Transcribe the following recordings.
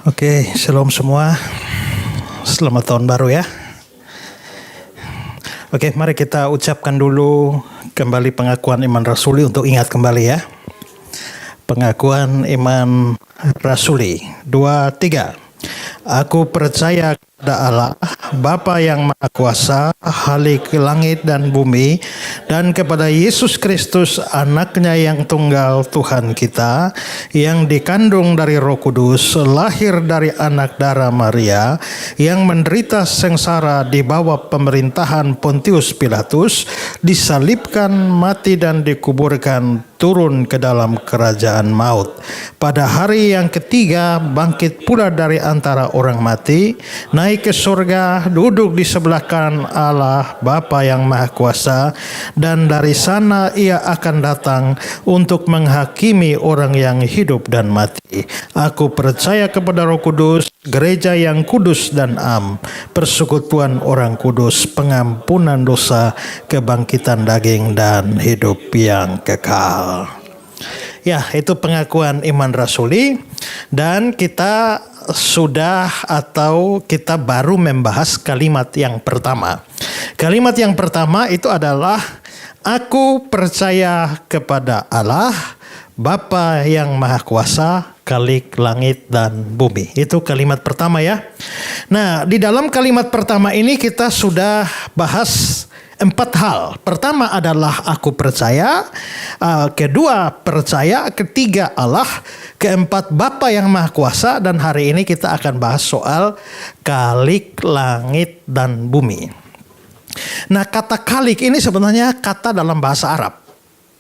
Oke, shalom semua. Selamat tahun baru ya. Oke, mari kita ucapkan dulu kembali pengakuan iman rasuli untuk ingat kembali ya. Pengakuan iman rasuli. 2, 3. Aku percaya kepada Allah, Bapa yang Maha Kuasa, Khalik langit dan bumi, dan kepada Yesus Kristus, Anaknya yang tunggal Tuhan kita, yang dikandung dari Roh Kudus, lahir dari anak darah Maria, yang menderita sengsara di bawah pemerintahan Pontius Pilatus, disalibkan, mati dan dikuburkan, turun ke dalam kerajaan maut. Pada hari yang ketiga bangkit pula dari antara orang mati, naik ke surga, duduk di sebelah kanan Allah Bapa yang Maha Kuasa, dan dari sana ia akan datang untuk menghakimi orang yang hidup dan mati. Aku percaya kepada Roh Kudus, gereja yang kudus dan am, persekutuan orang kudus, pengampunan dosa, kebangkitan daging dan hidup yang kekal. Ya, itu pengakuan iman rasuli, dan kita kita baru membahas kalimat yang pertama. Kalimat yang pertama itu adalah aku percaya kepada Allah, Bapa yang Maha Kuasa, Khalik langit dan bumi. Itu kalimat pertama ya. Nah, di dalam kalimat pertama ini kita sudah bahas 4 hal. Pertama adalah aku percaya, kedua percaya, ketiga Allah, keempat Bapa yang Maha Kuasa, dan hari ini kita akan bahas soal Khalik langit dan bumi. Nah, kata Khalik ini sebenarnya kata dalam bahasa Arab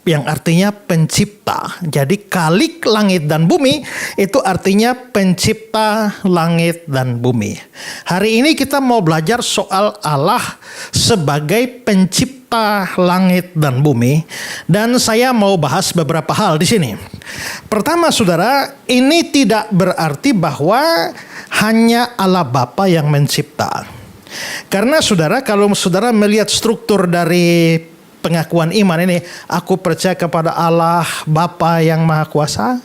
yang artinya pencipta. Jadi Khalik langit dan bumi itu artinya pencipta langit dan bumi. Hari ini kita mau belajar soal Allah sebagai pencipta langit dan bumi, dan saya mau bahas beberapa hal di sini. Pertama, saudara, ini tidak berarti bahwa hanya Allah Bapa yang mencipta. Karena saudara, kalau saudara melihat struktur dari pengakuan iman ini, aku percaya kepada Allah Bapa yang Maha Kuasa,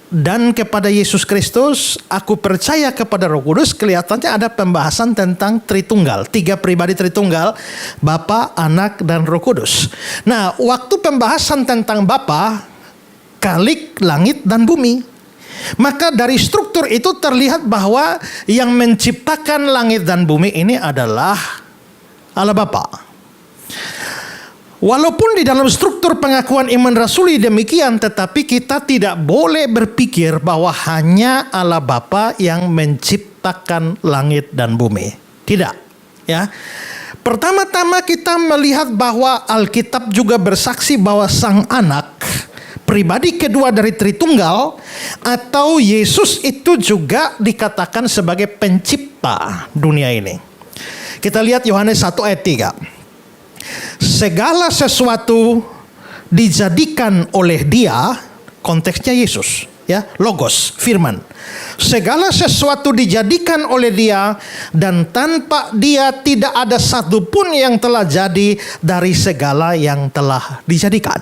dan kepada Yesus Kristus, aku percaya kepada Roh Kudus. Kelihatannya ada pembahasan tentang Tritunggal, 3 pribadi Tritunggal, Bapa, Anak, dan Roh Kudus. Nah, waktu pembahasan tentang Bapa, Khalik langit dan bumi, maka dari struktur itu terlihat bahwa yang menciptakan langit dan bumi ini adalah Allah Bapa. Walaupun di dalam struktur pengakuan iman rasuli demikian, tetapi kita tidak boleh berpikir bahwa hanya Allah Bapa yang menciptakan langit dan bumi. Tidak, ya. Pertama-tama kita melihat bahwa Alkitab juga bersaksi bahwa Sang Anak, pribadi kedua dari Tritunggal, atau Yesus, itu juga dikatakan sebagai pencipta dunia ini. Kita lihat Yohanes 1 ayat 3. Segala sesuatu dijadikan oleh Dia, konteksnya Yesus, ya, logos, firman. Segala sesuatu dijadikan oleh Dia, dan tanpa Dia tidak ada satupun yang telah jadi dari segala yang telah dijadikan.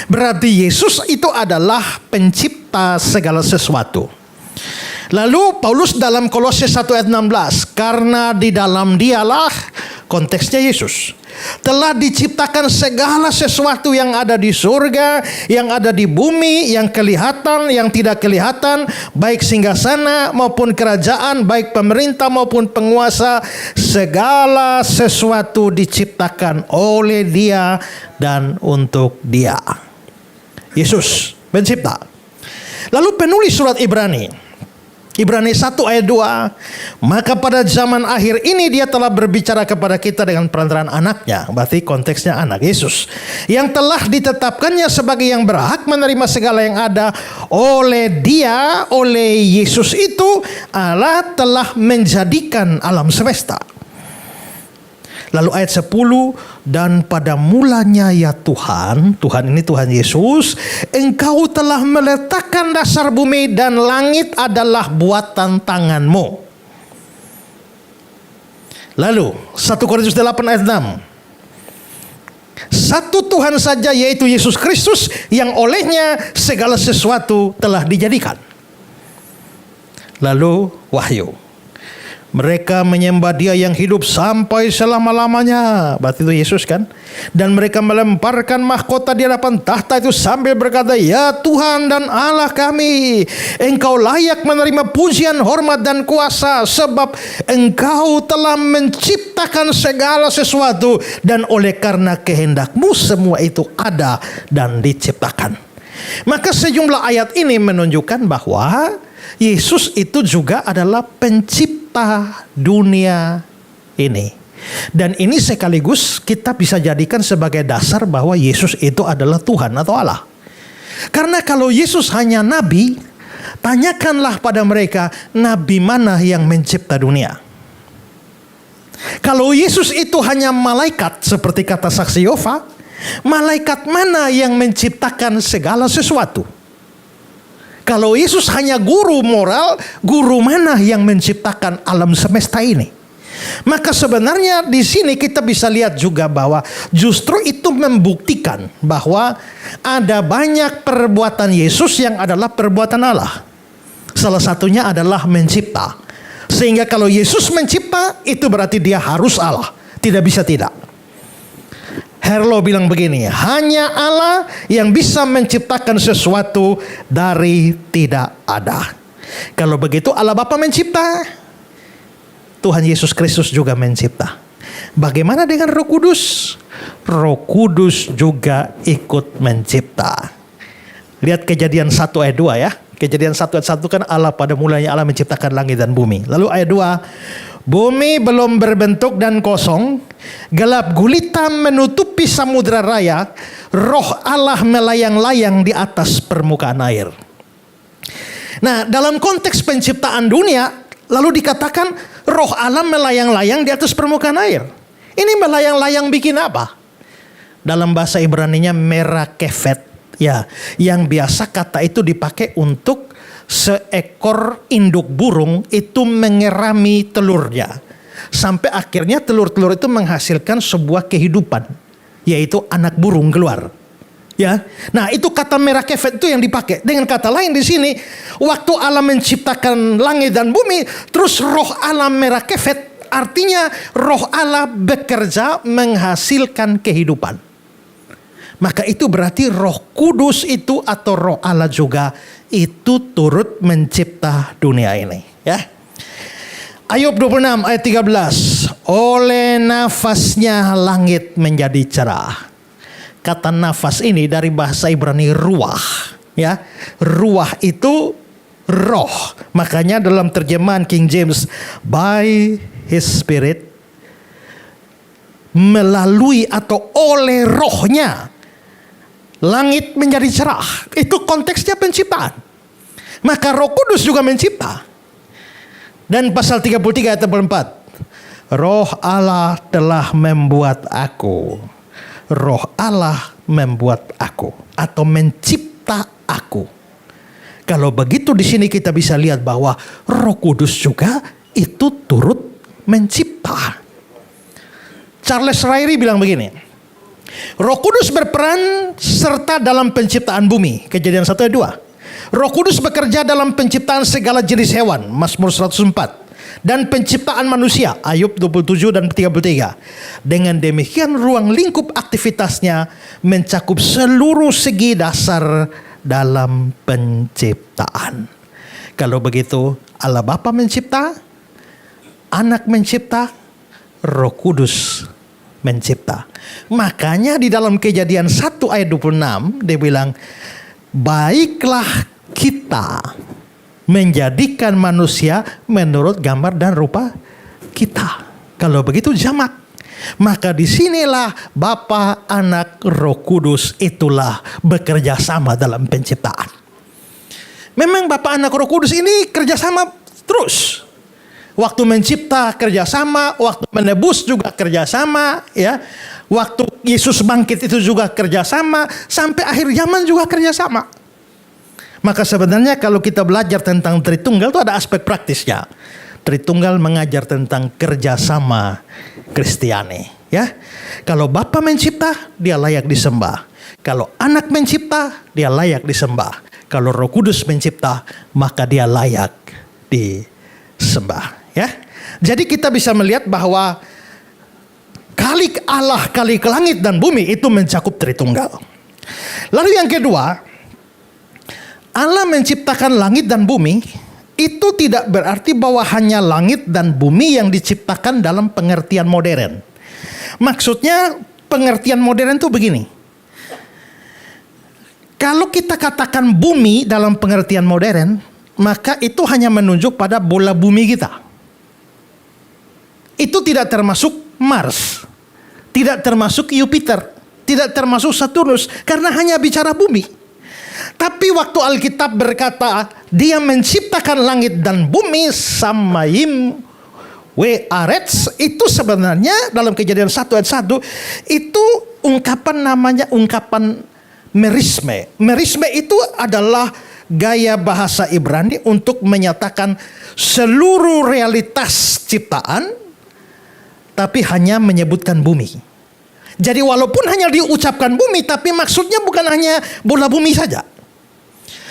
Berarti Yesus itu adalah pencipta segala sesuatu. Lalu Paulus dalam Kolose 1 ayat 16, karena di dalam Dialah, konteksnya Yesus, telah diciptakan segala sesuatu yang ada di surga, yang ada di bumi, yang kelihatan, yang tidak kelihatan, baik singgasana maupun kerajaan, baik pemerintah maupun penguasa. Segala sesuatu diciptakan oleh Dia dan untuk Dia. Yesus pencipta. Lalu penulis surat Ibrani 1 ayat 2, maka pada zaman akhir ini Dia telah berbicara kepada kita dengan perantaraan Anaknya, berarti konteksnya anak Yesus, yang telah ditetapkannya sebagai yang berhak menerima segala yang ada. Oleh Dia, oleh Yesus itu, Allah telah menjadikan alam semesta. Lalu ayat 10, dan pada mulanya ya Tuhan, Tuhan ini Tuhan Yesus, Engkau telah meletakkan dasar bumi dan langit adalah buatan tanganmu. Lalu 1 Korintus 8 ayat 6, satu Tuhan saja, yaitu Yesus Kristus, yang olehnya segala sesuatu telah dijadikan. Lalu wahyu. Mereka menyembah Dia yang hidup sampai selama-lamanya. Berarti itu Yesus kan? Dan mereka melemparkan mahkota di hadapan tahta itu sambil berkata, "Ya Tuhan dan Allah kami, Engkau layak menerima pujian, hormat dan kuasa, sebab Engkau telah menciptakan segala sesuatu, dan oleh karena kehendak-Mu semua itu ada dan diciptakan." Maka sejumlah ayat ini menunjukkan bahwa Yesus itu juga adalah pencipta dunia ini. Dan ini sekaligus kita bisa jadikan sebagai dasar bahwa Yesus itu adalah Tuhan atau Allah. Karena kalau Yesus hanya nabi, tanyakanlah pada mereka, nabi mana yang mencipta dunia? Kalau Yesus itu hanya malaikat, seperti kata saksi Yehova, malaikat mana yang menciptakan segala sesuatu? Kalau Yesus hanya guru moral, guru mana yang menciptakan alam semesta ini? Maka sebenarnya di sini kita bisa lihat juga bahwa justru itu membuktikan bahwa ada banyak perbuatan Yesus yang adalah perbuatan Allah. Salah satunya adalah mencipta. Sehingga kalau Yesus mencipta, itu berarti Dia harus Allah. Tidak bisa tidak. Herlo bilang begini, hanya Allah yang bisa menciptakan sesuatu dari tidak ada. Kalau begitu Allah Bapa mencipta, Tuhan Yesus Kristus juga mencipta. Bagaimana dengan Roh Kudus? Roh Kudus juga ikut mencipta. Lihat Kejadian 1 ayat 2 ya. Kejadian 1 ayat 1 kan Allah pada mulanya Allah menciptakan langit dan bumi. Lalu ayat 2, bumi belum berbentuk dan kosong, gelap gulita menutupi samudra raya, roh Allah melayang-layang di atas permukaan air. Nah, dalam konteks penciptaan dunia, lalu dikatakan roh Allah melayang-layang di atas permukaan air. Ini melayang-layang bikin apa? Dalam bahasa Ibraninya merakefet. Ya, yang biasa kata itu dipakai untuk seekor induk burung itu mengerami telurnya. Sampai akhirnya telur-telur itu menghasilkan sebuah kehidupan, yaitu anak burung keluar. Ya, nah itu kata merakefet itu yang dipakai. Dengan kata lain di sini, waktu Allah menciptakan langit dan bumi, terus roh Allah merakefet, artinya roh Allah bekerja menghasilkan kehidupan. Maka itu berarti Roh Kudus itu atau Roh Allah juga itu turut mencipta dunia ini, ya. Ayub 26 ayat 13. Oleh nafasnya langit menjadi cerah. Kata nafas ini dari bahasa Ibrani ruah, ya. Ruah itu roh. Makanya dalam terjemahan King James, by His Spirit, melalui atau oleh rohnya langit menjadi cerah. Itu konteksnya penciptaan. Maka Roh Kudus juga mencipta. Dan pasal 33 ayat 4. Roh Allah telah membuat aku. Roh Allah membuat aku. Atau mencipta aku. Kalau begitu di sini kita bisa lihat bahwa Roh Kudus juga itu turut mencipta. Charles Ryrie bilang begini. Roh Kudus berperan serta dalam penciptaan bumi. Kejadian 1 ayat 2. Roh Kudus bekerja dalam penciptaan segala jenis hewan. Mazmur 104. Dan penciptaan manusia. Ayub 27 dan 33. Dengan demikian ruang lingkup aktivitasnya mencakup seluruh segi dasar dalam penciptaan. Kalau begitu Allah Bapa mencipta, Anak mencipta, Roh Kudus mencipta. Makanya di dalam Kejadian 1 ayat 26 dia bilang, baiklah kita menjadikan manusia menurut gambar dan rupa kita. Kalau begitu jamak. Maka disinilah Bapa, Anak, Roh Kudus itulah bekerja sama dalam penciptaan. Memang Bapa, Anak, Roh Kudus ini kerjasama terus. Waktu mencipta kerjasama, waktu menebus juga kerjasama, ya. Waktu Yesus bangkit itu juga kerjasama, sampai akhir zaman juga kerjasama. Maka sebenarnya kalau kita belajar tentang Tritunggal itu ada aspek praktisnya. Tritunggal mengajar tentang kerjasama Kristiani, ya. Kalau Bapa mencipta, dia layak disembah. Kalau Anak mencipta, dia layak disembah. Kalau Roh Kudus mencipta, maka dia layak disembah. Ya, jadi kita bisa melihat bahwa Khalik Allah, Khalik langit dan bumi itu mencakup Tritunggal. Lalu yang kedua, Allah menciptakan langit dan bumi itu tidak berarti bahwa hanya langit dan bumi yang diciptakan dalam pengertian modern. Maksudnya pengertian modern itu begini. Kalau kita katakan bumi dalam pengertian modern, maka itu hanya menunjuk pada bola bumi kita. Itu tidak termasuk Mars, tidak termasuk Jupiter, tidak termasuk Saturnus, karena hanya bicara bumi. Tapi waktu Alkitab berkata dia menciptakan langit dan bumi, samayim we'arets, itu sebenarnya dalam Kejadian 1 ayat 1 itu ungkapan namanya ungkapan merisme. Merisme itu adalah gaya bahasa Ibrani untuk menyatakan seluruh realitas ciptaan, tapi hanya menyebutkan bumi. Jadi walaupun hanya diucapkan bumi, tapi maksudnya bukan hanya bola bumi saja.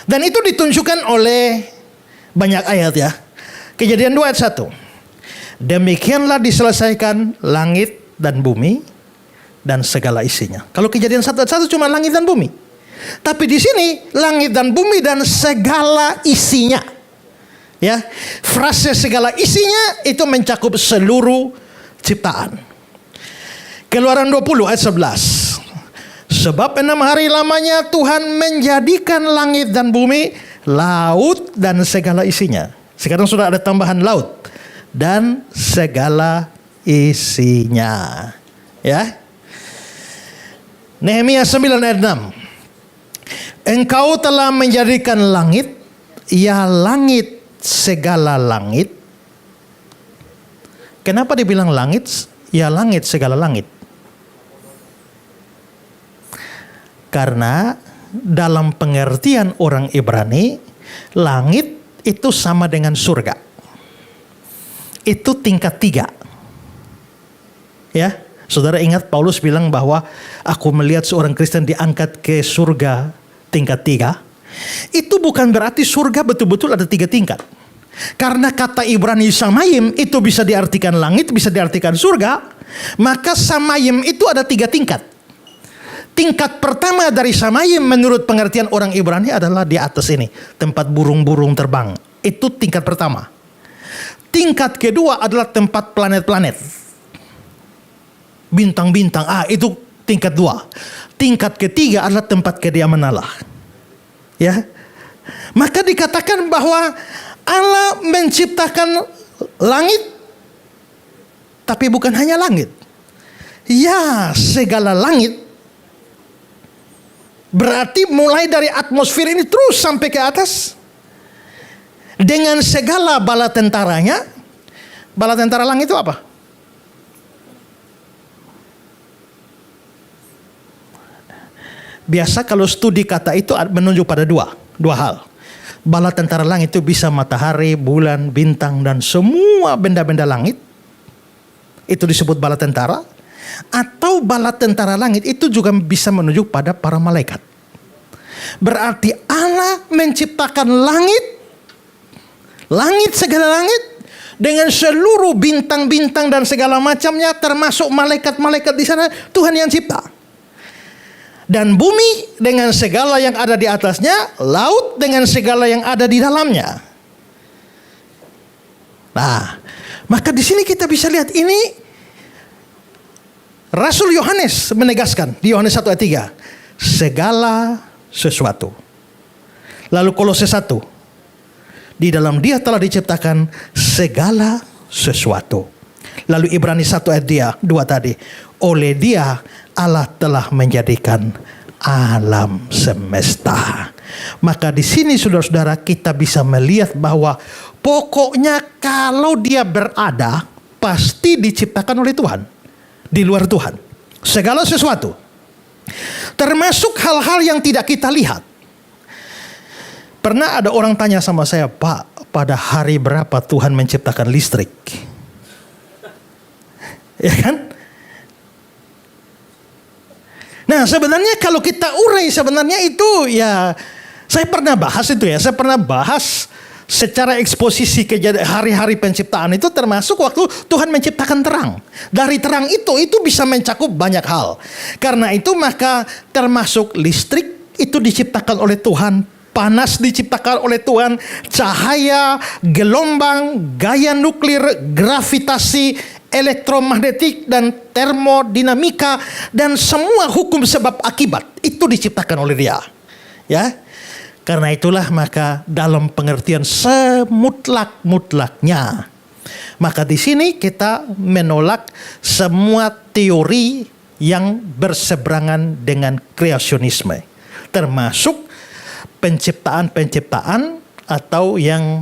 Dan itu ditunjukkan oleh banyak ayat ya. Kejadian 2 ayat 1. Demikianlah diselesaikan langit dan bumi dan segala isinya. Kalau Kejadian 1 ayat 1 cuma langit dan bumi. Tapi di sini langit dan bumi dan segala isinya. Ya, frase segala isinya itu mencakup seluruh ciptaan. Keluaran 20 ayat 11. Sebab 6 hari lamanya Tuhan menjadikan langit dan bumi, laut dan segala isinya. Sekarang sudah ada tambahan laut dan segala isinya. Ya. Nehemia 9 ayat 6. Engkau telah menjadikan langit, ya langit segala langit. Kenapa dibilang langit? Ya langit segala langit. Karena dalam pengertian orang Ibrani, langit itu sama dengan surga. Itu tingkat 3. Ya, saudara ingat Paulus bilang bahwa aku melihat seorang Kristen diangkat ke surga tingkat 3. Itu bukan berarti surga betul-betul ada 3 tingkat. Karena kata Ibrani samayim itu bisa diartikan langit, bisa diartikan surga. Maka samayim itu ada 3 tingkat. Tingkat pertama dari samayim menurut pengertian orang Ibrani adalah di atas ini, tempat burung-burung terbang. Itu tingkat pertama. Tingkat kedua adalah tempat planet-planet, bintang-bintang. Itu tingkat 2. Tingkat ketiga adalah tempat kediaman Allah. Ya, maka dikatakan bahwa Allah menciptakan langit, tapi bukan hanya langit. Ya, segala langit. Berarti mulai dari atmosfer ini terus sampai ke atas. Dengan segala bala tentaranya. Bala tentara langit itu apa? Biasa kalau studi kata itu menunjuk pada dua hal. Bala tentara langit itu bisa matahari, bulan, bintang, dan semua benda-benda langit. Itu disebut bala tentara. Atau bala tentara langit itu juga bisa menunjuk pada para malaikat. Berarti Allah menciptakan langit segala langit, dengan seluruh bintang-bintang dan segala macamnya, termasuk malaikat-malaikat di sana, Tuhan yang cipta. Dan bumi dengan segala yang ada di atasnya, laut dengan segala yang ada di dalamnya. Nah, maka di sini kita bisa lihat ini Rasul Yohanes menegaskan di Yohanes 1 ayat 3, segala sesuatu. Lalu Kolose 1, di dalam Dia telah diciptakan segala sesuatu. Lalu Ibrani 1 ayat 2 tadi, oleh Dia Allah telah menjadikan alam semesta. Maka di sini saudara-saudara kita bisa melihat bahwa pokoknya kalau Dia berada pasti diciptakan oleh Tuhan. Di luar Tuhan. Segala sesuatu. Termasuk hal-hal yang tidak kita lihat. Pernah ada orang tanya sama saya, Pak, pada hari berapa Tuhan menciptakan listrik? Ya kan? Nah, sebenarnya kalau kita urai sebenarnya itu ya, saya pernah bahas itu ya. Saya pernah bahas secara eksposisi kejadian hari-hari penciptaan itu termasuk waktu Tuhan menciptakan terang. Dari terang itu bisa mencakup banyak hal. Karena itu maka termasuk listrik itu diciptakan oleh Tuhan, panas diciptakan oleh Tuhan, cahaya, gelombang, gaya nuklir, gravitasi, elektromagnetik dan termodinamika dan semua hukum sebab akibat itu diciptakan oleh Dia. Ya. Karena itulah maka dalam pengertian semutlak-mutlaknya, maka di sini kita menolak semua teori yang berseberangan dengan kreasionisme, termasuk penciptaan-penciptaan atau yang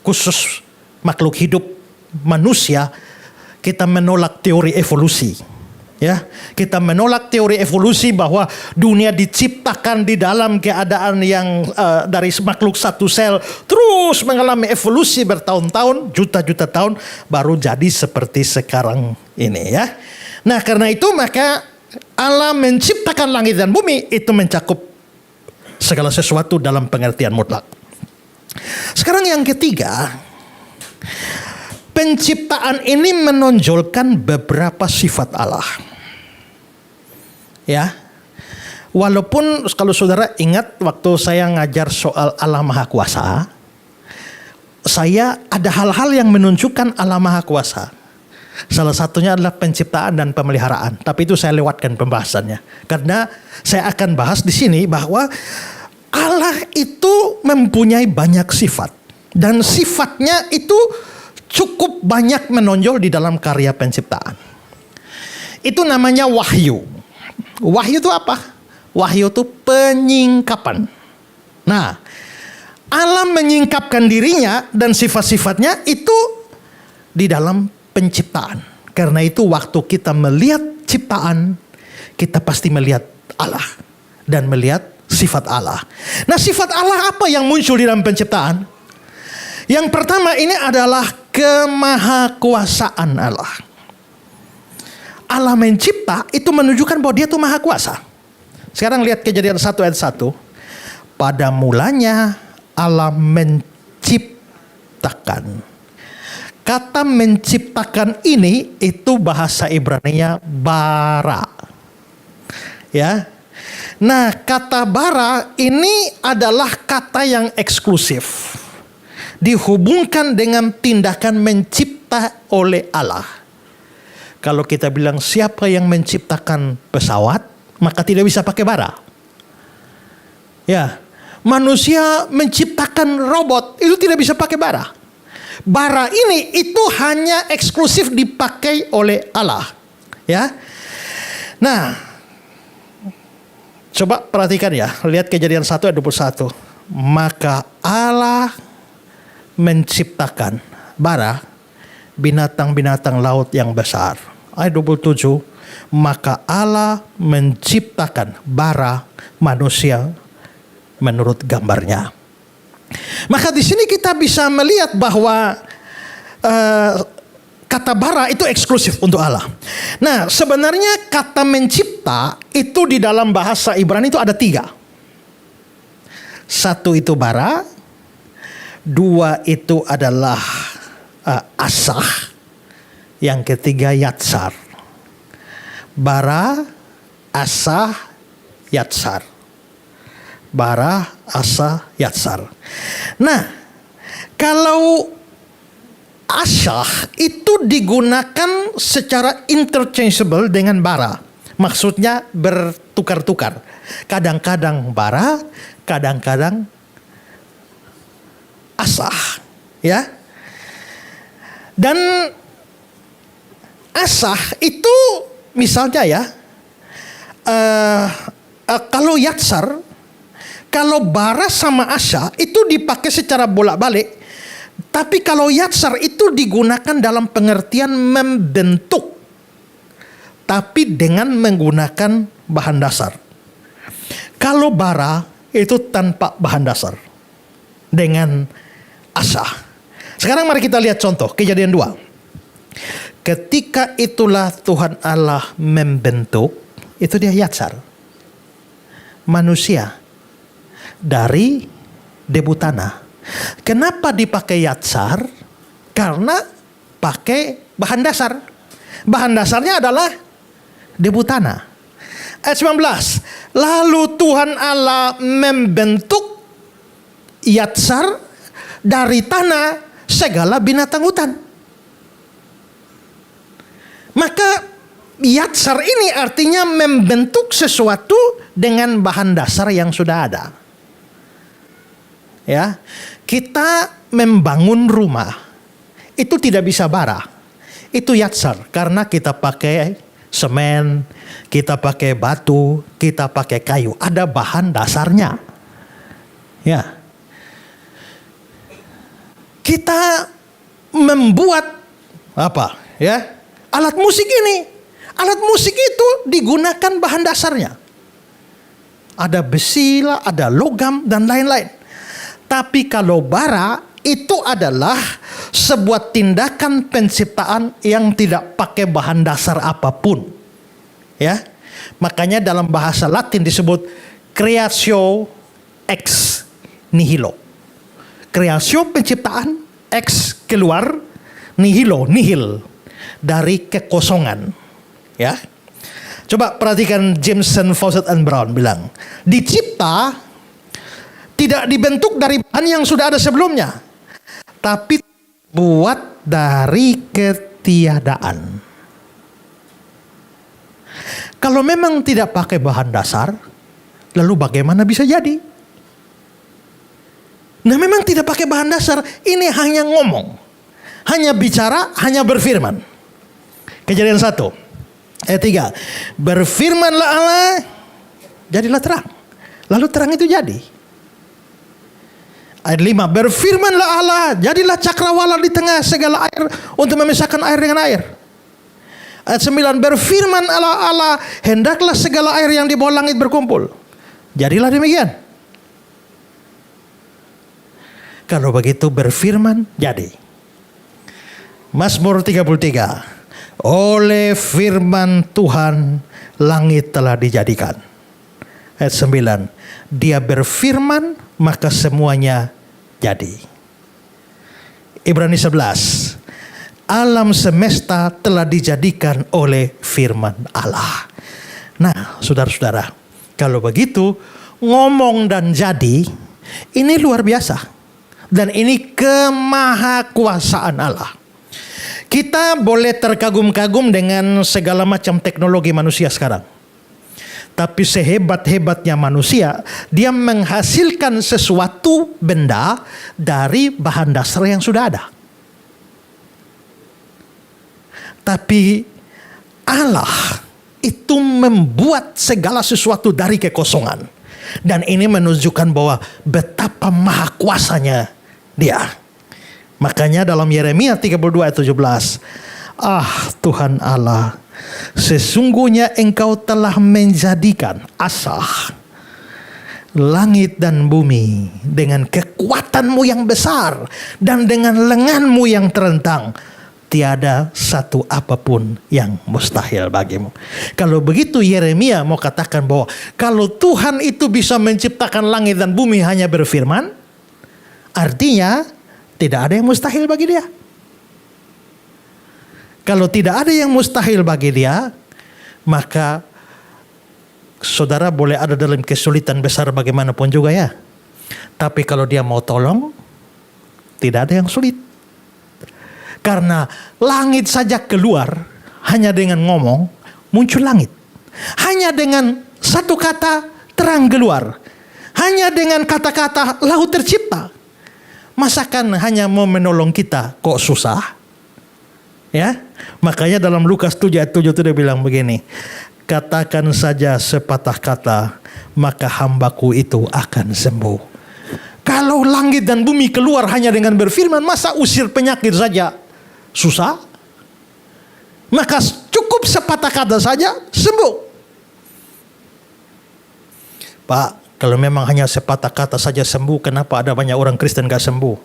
khusus makhluk hidup manusia. Kita menolak teori evolusi. Ya, kita menolak teori evolusi bahwa dunia diciptakan di dalam keadaan yang dari makhluk satu sel terus mengalami evolusi bertahun-tahun, juta-juta tahun baru jadi seperti sekarang ini ya. Nah, karena itu maka Allah menciptakan langit dan bumi itu mencakup segala sesuatu dalam pengertian mutlak. Sekarang yang ketiga, penciptaan ini menonjolkan beberapa sifat Allah. Ya, walaupun kalau saudara ingat waktu saya ngajar soal Allah Maha Kuasa, saya ada hal-hal yang menunjukkan Allah Maha Kuasa. Salah satunya adalah penciptaan dan pemeliharaan. Tapi itu saya lewatkan pembahasannya, karena saya akan bahas di sini bahwa Allah itu mempunyai banyak sifat dan sifatnya itu cukup banyak menonjol di dalam karya penciptaan. Itu namanya wahyu. Wahyu itu apa? Wahyu itu penyingkapan. Nah, Allah menyingkapkan dirinya dan sifat-sifatnya itu di dalam penciptaan. Karena itu waktu kita melihat ciptaan, kita pasti melihat Allah dan melihat sifat Allah. Nah, sifat Allah apa yang muncul di dalam penciptaan? Yang pertama ini adalah kemahakuasaan Allah. Allah mencipta itu menunjukkan bahwa Dia itu maha kuasa. Sekarang lihat Kejadian 1 ayat 1. Pada mulanya Allah menciptakan. Kata menciptakan ini itu bahasa Ibrani-nya bara. Ya. Nah, kata bara ini adalah kata yang eksklusif. Dihubungkan dengan tindakan mencipta oleh Allah. Kalau kita bilang siapa yang menciptakan pesawat, maka tidak bisa pakai bara. Ya, manusia menciptakan robot, itu tidak bisa pakai bara. Bara ini itu hanya eksklusif dipakai oleh Allah. Ya. Nah, coba perhatikan ya, lihat Kejadian 1 ayat 21. Maka Allah menciptakan bara, binatang-binatang laut yang besar. Ayat 27, maka Allah menciptakan bara manusia menurut gambarnya. Maka di sini kita bisa melihat bahwa kata bara itu eksklusif untuk Allah. Nah, sebenarnya kata mencipta itu di dalam bahasa Ibrani itu ada 3. 1 itu bara, 2 itu adalah asah, yang ketiga yatsar. Bara, asah, yatsar. Bara, asah, yatsar. Nah, kalau asah itu digunakan secara interchangeable dengan bara. Maksudnya bertukar-tukar. Kadang-kadang bara, kadang-kadang asah. Ya. Dan asah itu misalnya ya, kalau yatsar, kalau bara sama asah itu dipakai secara bolak-balik. Tapi kalau yatsar itu digunakan dalam pengertian membentuk, tapi dengan menggunakan bahan dasar. Kalau bara itu tanpa bahan dasar, dengan asah. Sekarang mari kita lihat contoh Kejadian 2. Ketika itulah Tuhan Allah membentuk, itu Dia yatsar manusia dari debu tanah. Kenapa dipakai yatsar? Karena pakai bahan dasar. Bahan dasarnya adalah debu tanah. Ayat 19. Lalu Tuhan Allah membentuk yatsar dari tanah segala binatang hutan. Maka yatsar ini artinya membentuk sesuatu dengan bahan dasar yang sudah ada. Ya, kita membangun rumah itu tidak bisa bara. Itu yatsar karena kita pakai semen, kita pakai batu, kita pakai kayu. Ada bahan dasarnya. Ya. Kita membuat apa? Ya, alat musik ini. Alat musik itu digunakan bahan dasarnya. Ada besi lah, ada logam dan lain-lain. Tapi kalau bara itu adalah sebuah tindakan penciptaan yang tidak pakai bahan dasar apapun. Ya. Makanya dalam bahasa Latin disebut creatio ex nihilo. Kreasio penciptaan, ex keluar, nihilo, nihil, dari kekosongan. Ya. Coba perhatikan Jameson, Fawcett and Brown bilang, dicipta tidak dibentuk dari bahan yang sudah ada sebelumnya, tapi buat dari ketiadaan. Kalau memang tidak pakai bahan dasar, lalu bagaimana bisa jadi? Nah, memang tidak pakai bahan dasar, ini hanya ngomong, hanya bicara, hanya berfirman. Kejadian 1 ayat 3. Berfirmanlah Allah, jadilah terang. Lalu terang itu jadi. Ayat 5, berfirmanlah Allah, jadilah cakrawala di tengah segala air untuk memisahkan air dengan air. Ayat 9, berfirman Allah, hendaklah segala air yang di bawah langit berkumpul. Jadilah demikian. Kalau begitu berfirman, jadi. Mazmur 33, oleh firman Tuhan langit telah dijadikan. Ayat 9, dia berfirman maka semuanya jadi. Ibrani 11, alam semesta telah dijadikan oleh firman Allah. Nah, saudara-saudara, kalau begitu ngomong dan jadi ini luar biasa. Dan ini kemahakuasaan Allah. Kita boleh terkagum-kagum dengan segala macam teknologi manusia sekarang. Tapi sehebat-hebatnya manusia, dia menghasilkan sesuatu benda dari bahan dasar yang sudah ada. Tapi Allah itu membuat segala sesuatu dari kekosongan. Dan ini menunjukkan bahwa betapa maha kuasanya dia. Makanya dalam Yeremia 32 ayat 17, ah Tuhan Allah, sesungguhnya engkau telah menjadikan asah langit dan bumi dengan kekuatanmu yang besar dan dengan lenganmu yang terentang. Tiada satu apapun yang mustahil bagimu. Kalau begitu Yeremia mau katakan bahwa kalau Tuhan itu bisa menciptakan langit dan bumi hanya berfirman, artinya tidak ada yang mustahil bagi dia. Kalau tidak ada yang mustahil bagi dia, maka saudara boleh ada dalam kesulitan besar bagaimanapun juga ya. Tapi kalau dia mau tolong, tidak ada yang sulit. Karena langit saja keluar hanya dengan ngomong, muncul langit. Hanya dengan satu kata terang keluar. Hanya dengan kata-kata laut tercipta. Masakan hanya mau menolong kita kok susah? Ya, makanya dalam Lukas 7 ayat 7 itu dia bilang begini, katakan saja sepatah kata, maka hambaku itu akan sembuh. Kalau langit dan bumi keluar hanya dengan berfirman, masa usir penyakit saja susah? Maka cukup sepatah kata saja sembuh. Pak, kalau memang hanya sepatah kata saja sembuh, kenapa ada banyak orang Kristen gak sembuh?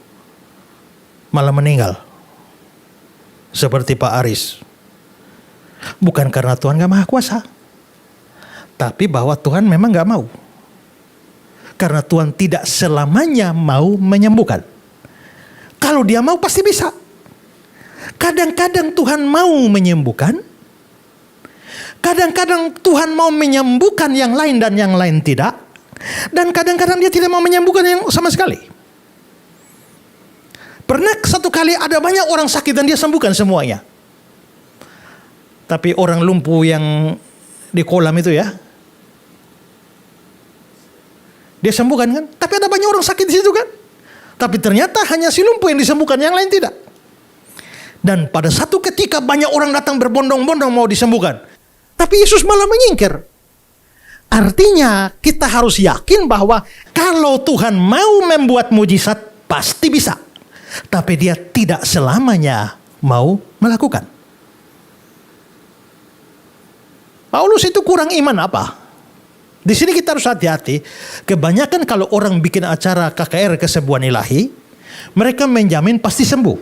Malah meninggal. Seperti Pak Aris. Bukan karena Tuhan gak maha kuasa, tapi bahwa Tuhan memang gak mau. Karena Tuhan tidak selamanya mau menyembuhkan. kalau dia mau pasti bisa. Kadang-kadang Tuhan mau menyembuhkan. Kadang-kadang Tuhan mau menyembuhkan yang lain dan yang lain tidak. Dan kadang-kadang dia tidak mau menyembuhkan yang sama sekali. Pernah satu kali ada banyak orang sakit dan dia sembuhkan semuanya. Tapi orang lumpuh yang di kolam itu ya, dia sembuhkan kan? Tapi ada banyak orang sakit di situ kan? Tapi ternyata hanya si lumpuh yang disembuhkan, yang lain tidak. Dan pada satu ketika banyak orang datang berbondong-bondong mau disembuhkan. Tapi Yesus malah menyingkir. Artinya kita harus yakin bahwa kalau Tuhan mau membuat mujizat pasti bisa. Tapi dia tidak selamanya mau melakukan. Paulus itu kurang iman apa? Di sini kita harus hati-hati. Kebanyakan kalau orang bikin acara KKR kesembuhan ilahi, mereka menjamin pasti sembuh.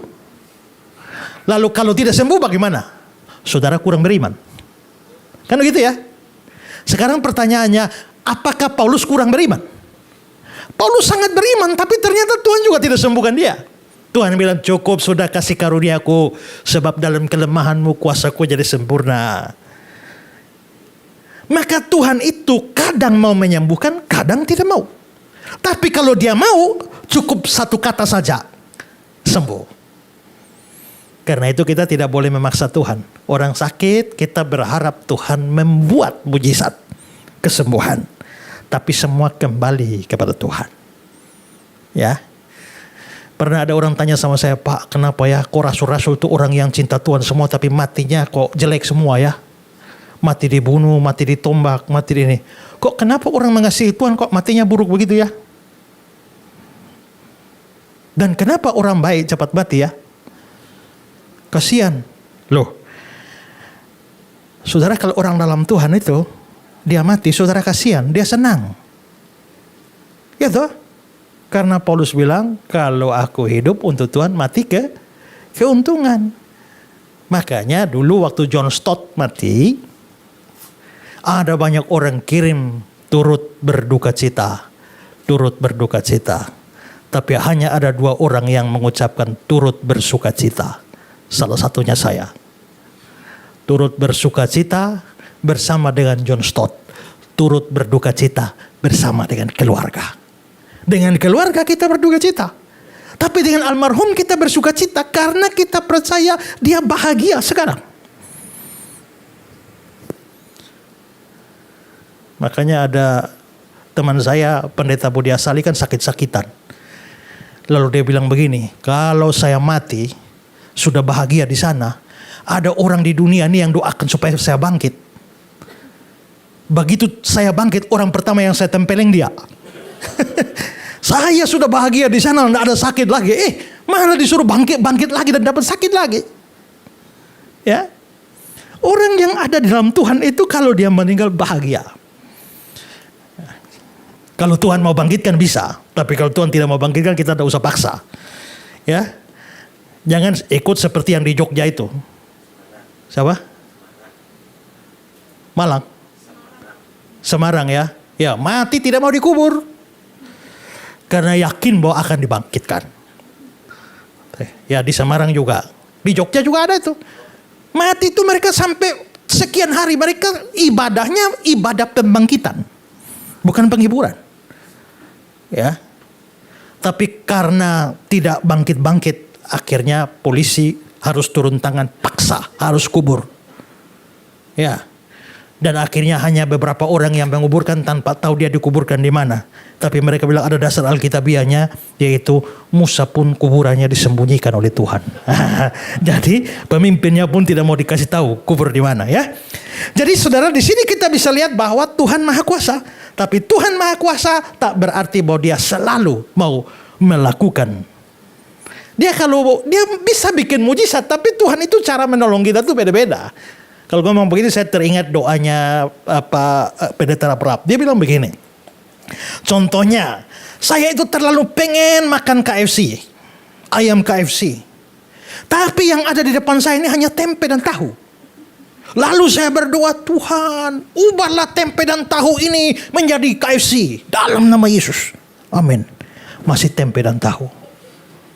Lalu kalau tidak sembuh bagaimana? Saudara kurang beriman. Kan begitu ya? Sekarang pertanyaannya, apakah Paulus kurang beriman? Paulus sangat beriman, tapi ternyata Tuhan juga tidak sembuhkan dia. Tuhan bilang, cukup sudah kasih karuniaku, sebab dalam kelemahanmu kuasaku jadi sempurna. Maka Tuhan itu kadang mau menyembuhkan, kadang tidak mau. Tapi kalau dia mau, cukup satu kata saja, sembuh. Karena itu kita tidak boleh memaksa Tuhan. Orang sakit, kita berharap Tuhan membuat mujizat kesembuhan. Tapi semua kembali kepada Tuhan. Ya. Pernah ada orang tanya sama saya, Pak, kenapa ya kok rasul-rasul itu orang yang cinta Tuhan semua tapi matinya kok jelek semua ya? Mati dibunuh, mati ditombak, mati ini. Kok kenapa orang mengasihi Tuhan kok matinya buruk begitu ya? Dan kenapa orang baik cepat mati ya? Kasihan. Loh. Saudara, kalau orang dalam Tuhan itu dia mati, saudara kasihan, dia senang. Ya toh? Karena Paulus bilang, kalau aku hidup untuk Tuhan, mati keuntungan. Makanya dulu waktu John Stott mati, ada banyak orang kirim turut berduka cita. Turut berduka cita. Tapi hanya ada 2 orang yang mengucapkan turut bersuka cita. Salah satunya saya. Turut bersuka cita bersama dengan John Stott. Turut berduka cita bersama dengan keluarga. Dengan keluarga kita berduka cita. Tapi dengan almarhum kita bersuka cita karena kita percaya dia bahagia sekarang. Makanya ada teman saya, Pendeta Budi Asali kan sakit-sakitan. Lalu dia bilang begini, kalau saya mati, sudah bahagia di sana, ada orang di dunia ini yang doakan supaya saya bangkit. Begitu saya bangkit, orang pertama yang saya tempelin dia. Saya sudah bahagia di sana, tidak ada sakit lagi. Malah disuruh bangkit lagi dan dapat sakit lagi. Ya, orang yang ada di dalam Tuhan itu kalau dia meninggal bahagia. Kalau Tuhan mau bangkitkan bisa, tapi kalau Tuhan tidak mau bangkitkan kita tidak usah paksa. Ya, jangan ikut seperti yang di Jogja itu. Siapa? Malang, Semarang ya. Ya, mati tidak mau dikubur. Karena yakin bahwa akan dibangkitkan. Ya di Semarang juga. Di Jogja juga ada itu. Mati itu mereka sampai sekian hari. Mereka ibadahnya ibadah pembangkitan. Bukan penghiburan. Ya. Tapi karena tidak bangkit-bangkit. Akhirnya polisi harus turun tangan paksa. Harus kubur. Ya. Dan akhirnya hanya beberapa orang yang menguburkan tanpa tahu dia dikuburkan di mana. Tapi mereka bilang ada dasar Alkitabiahnya, yaitu Musa pun kuburannya disembunyikan oleh Tuhan. Jadi pemimpinnya pun tidak mau dikasih tahu kubur di mana ya. Jadi saudara, di sini kita bisa lihat bahwa Tuhan Maha Kuasa. Tapi Tuhan Maha Kuasa tak berarti bahwa dia selalu mau melakukan. Dia bisa bikin mujizat, tapi Tuhan itu cara menolong kita tuh beda-beda. Kalau ngomong begini saya teringat doanya Pendeta Raprap. Dia bilang begini. Contohnya, saya itu terlalu pengen makan KFC. Ayam KFC. Tapi yang ada di depan saya ini hanya tempe dan tahu. Lalu saya berdoa, Tuhan, ubahlah tempe dan tahu ini menjadi KFC. Dalam nama Yesus. Amin. Masih tempe dan tahu.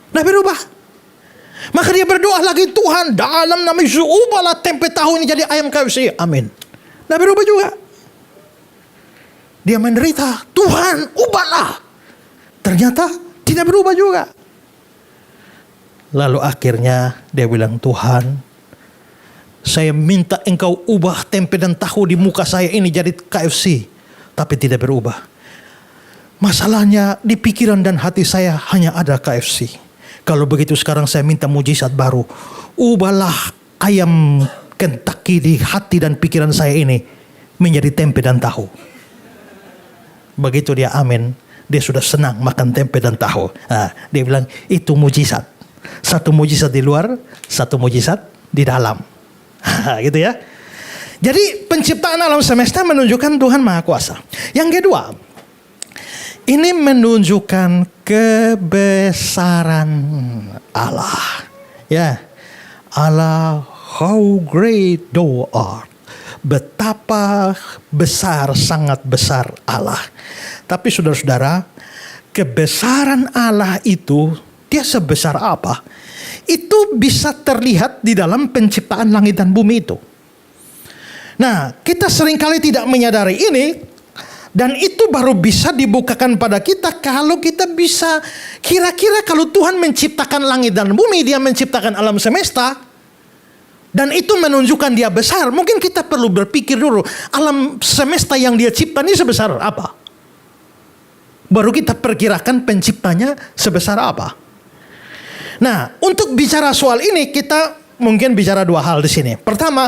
Nah berubah. Maka dia berdoa lagi, Tuhan dalam nama Yesus ubahlah tempe tahu ini jadi ayam KFC. Amin. Nah berubah juga. Dia menderita, Tuhan ubahlah. Ternyata tidak berubah juga. Lalu akhirnya dia bilang, Tuhan, saya minta engkau ubah tempe dan tahu di muka saya ini jadi KFC. Tapi tidak berubah. Masalahnya di pikiran dan hati saya hanya ada KFC. Kalau begitu sekarang saya minta mujizat baru. Ubahlah ayam Kentucky di hati dan pikiran saya ini menjadi tempe dan tahu. Begitu dia amin, dia sudah senang makan tempe dan tahu. Nah, dia bilang itu mujizat. Satu mujizat di luar, satu mujizat di dalam. Gitu ya. Jadi penciptaan alam semesta menunjukkan Tuhan Maha Kuasa. Yang kedua, ini menunjukkan kebesaran Allah. Ya, Allah, how great thou art. Betapa besar, sangat besar Allah. Tapi saudara-saudara, kebesaran Allah itu, dia sebesar apa? Itu bisa terlihat di dalam penciptaan langit dan bumi itu. Nah, kita seringkali tidak menyadari ini. Dan itu baru bisa dibukakan pada kita kalau kita bisa kira-kira kalau Tuhan menciptakan langit dan bumi, dia menciptakan alam semesta. Dan itu menunjukkan dia besar. Mungkin kita perlu berpikir dulu, alam semesta yang dia cipta ini sebesar apa? Baru kita perkirakan penciptanya sebesar apa. Nah, untuk bicara soal ini kita mungkin bicara dua hal di sini. Pertama,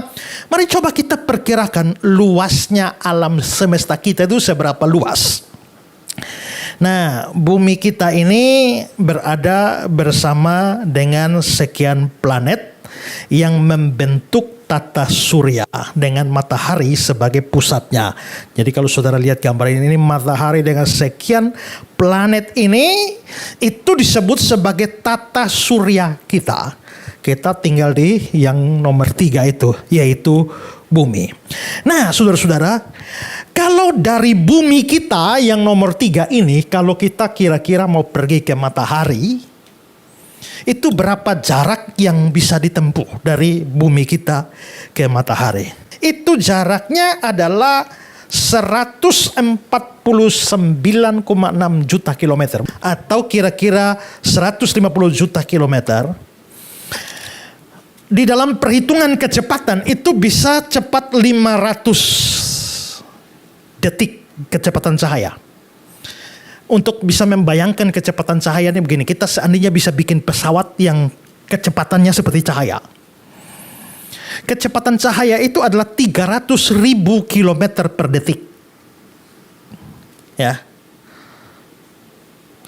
mari coba kita perkirakan luasnya alam semesta kita itu seberapa luas. Nah, bumi kita ini berada bersama dengan sekian planet yang membentuk tata surya dengan matahari sebagai pusatnya. Jadi kalau saudara lihat gambar ini matahari dengan sekian planet ini itu disebut sebagai tata surya kita. Kita tinggal di yang nomor 3 itu, yaitu bumi. Nah, saudara-saudara, kalau dari bumi kita yang nomor 3 ini, kalau kita kira-kira mau pergi ke matahari, itu berapa jarak yang bisa ditempuh dari bumi kita ke matahari? Itu jaraknya adalah 149,6 juta kilometer. Atau kira-kira 150 juta kilometer. Di dalam perhitungan kecepatan itu bisa cepat 500 detik kecepatan cahaya. Untuk bisa membayangkan kecepatan cahaya ini begini, kita seandainya bisa bikin pesawat yang kecepatannya seperti cahaya. Kecepatan cahaya itu adalah 300.000 kilometer per detik. Ya.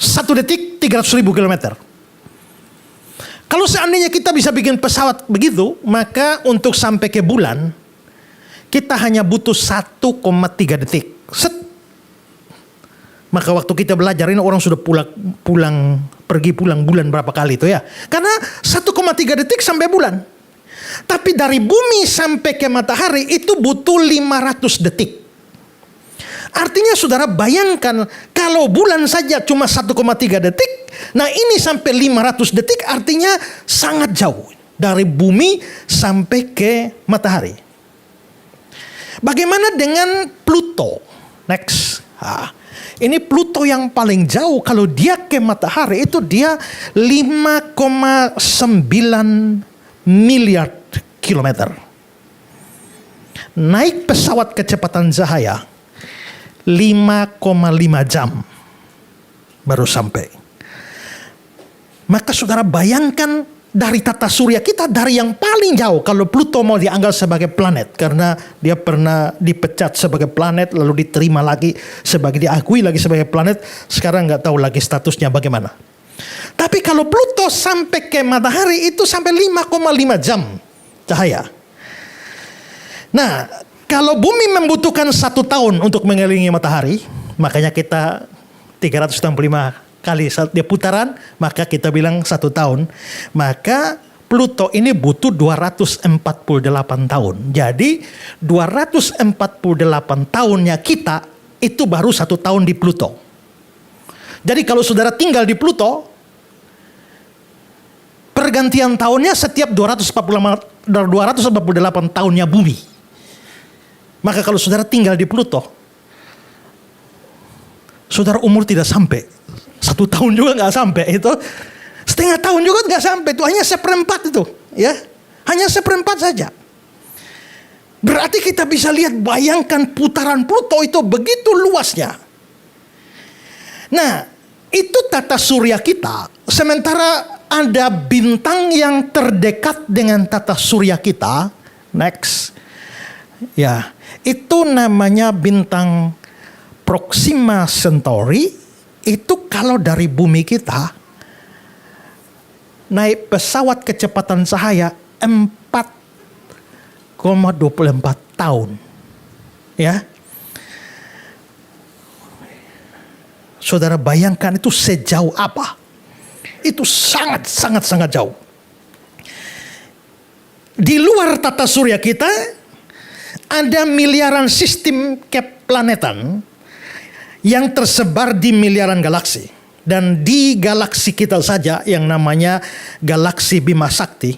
1 detik 300.000 kilometer. Kalau seandainya kita bisa bikin pesawat begitu, maka untuk sampai ke bulan, kita hanya butuh 1,3 detik. Set. Maka waktu kita belajar ini orang sudah pergi pulang bulan berapa kali itu ya. Karena 1,3 detik sampai bulan. Tapi dari bumi sampai ke matahari itu butuh 500 detik. Artinya saudara bayangkan kalau bulan saja cuma 1,3 detik. Nah ini sampai 500 detik artinya sangat jauh. Dari bumi sampai ke matahari. Bagaimana dengan Pluto? Next. Ini Pluto yang paling jauh. Kalau dia ke matahari itu dia 5,9 miliar kilometer. Naik pesawat kecepatan cahaya 5,5 jam baru sampai. Maka saudara bayangkan dari tata surya kita dari yang paling jauh. Kalau Pluto mau dianggap sebagai planet karena dia pernah dipecat sebagai planet lalu diterima lagi diakui lagi sebagai planet. Sekarang nggak tahu lagi statusnya bagaimana. Tapi kalau Pluto sampai ke matahari itu sampai 5,5 jam cahaya. Nah, kalau bumi membutuhkan 1 tahun untuk mengelilingi matahari, makanya kita 365 kali saat dia putaran, maka kita bilang 1 tahun. Maka Pluto ini butuh 248 tahun. Jadi 248 tahunnya kita itu baru 1 tahun di Pluto. Jadi kalau saudara tinggal di Pluto, pergantian tahunnya setiap 248 tahunnya bumi. Maka kalau saudara tinggal di Pluto, saudara umur tidak sampai 1 tahun juga nggak sampai, itu setengah tahun juga nggak sampai, itu hanya seperempat itu, ya, hanya seperempat saja. Berarti kita bisa lihat, bayangkan putaran Pluto itu begitu luasnya. Nah, itu tata surya kita. Sementara ada bintang yang terdekat dengan tata surya kita. Next, ya, itu namanya bintang Proxima Centauri. Itu kalau dari bumi kita naik pesawat kecepatan cahaya 4,24 tahun. Ya. Saudara bayangkan itu sejauh apa? Itu sangat jauh. Di luar tata surya kita ada miliaran sistem keplanetan yang tersebar di miliaran galaksi. Dan di galaksi kita saja yang namanya galaksi Bima Sakti.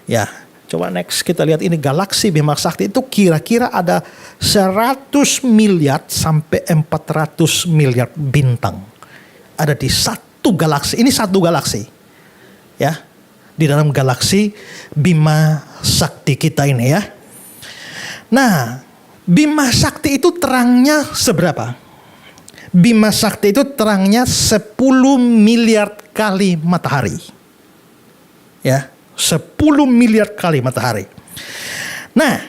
Ya, coba next kita lihat ini galaksi Bima Sakti itu kira-kira ada 100 miliar sampai 400 miliar bintang. Ada di satu galaksi. Ini satu galaksi. Ya, di dalam galaksi Bima Sakti kita ini ya. Nah, Bima Sakti itu terangnya seberapa? Bima Sakti itu terangnya 10 miliar kali matahari. Ya, 10 miliar kali matahari. Nah,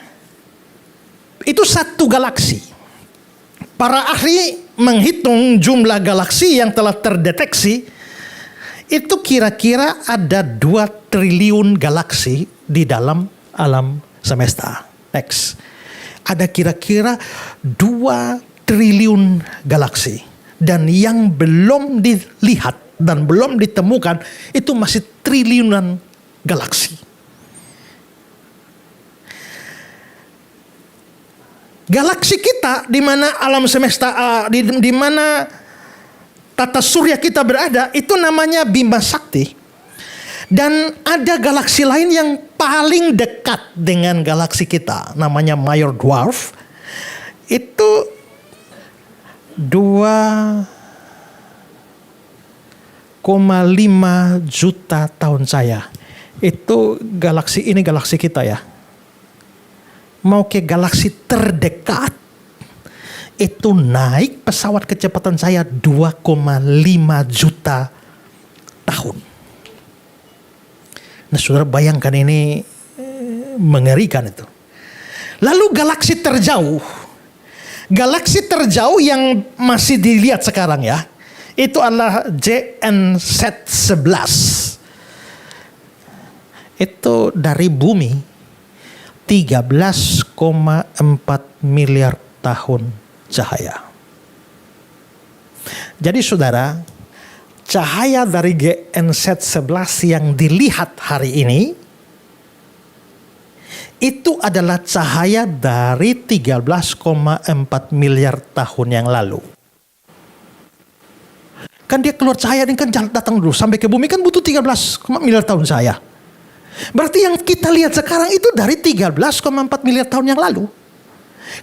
itu satu galaksi. Para ahli menghitung jumlah galaksi yang telah terdeteksi. Itu kira-kira ada 2 triliun galaksi di dalam alam semesta. Next. Ada kira-kira 2 triliun galaksi. Dan yang belum dilihat dan belum ditemukan itu masih triliunan galaksi. Galaksi kita di mana alam semesta di mana tata surya kita berada itu namanya Bima Sakti. Dan ada galaksi lain yang paling dekat dengan galaksi kita namanya Major Dwarf. Itu 2,5 juta tahun saya. Itu galaksi ini galaksi kita ya. Mau ke galaksi terdekat itu naik pesawat kecepatan saya 2,5 juta tahun. Nah, saudara bayangkan ini mengerikan itu. Lalu galaksi terjauh. Galaksi terjauh yang masih dilihat sekarang ya, itu adalah JNZ-11. Itu dari bumi 13,4 miliar tahun cahaya. Jadi saudara, cahaya dari JNZ-11 yang dilihat hari ini itu adalah cahaya dari 13,4 miliar tahun yang lalu. Kan dia keluar cahaya ini kan datang dulu sampai ke bumi kan butuh 13 miliar tahun cahaya. Berarti yang kita lihat sekarang itu dari 13,4 miliar tahun yang lalu.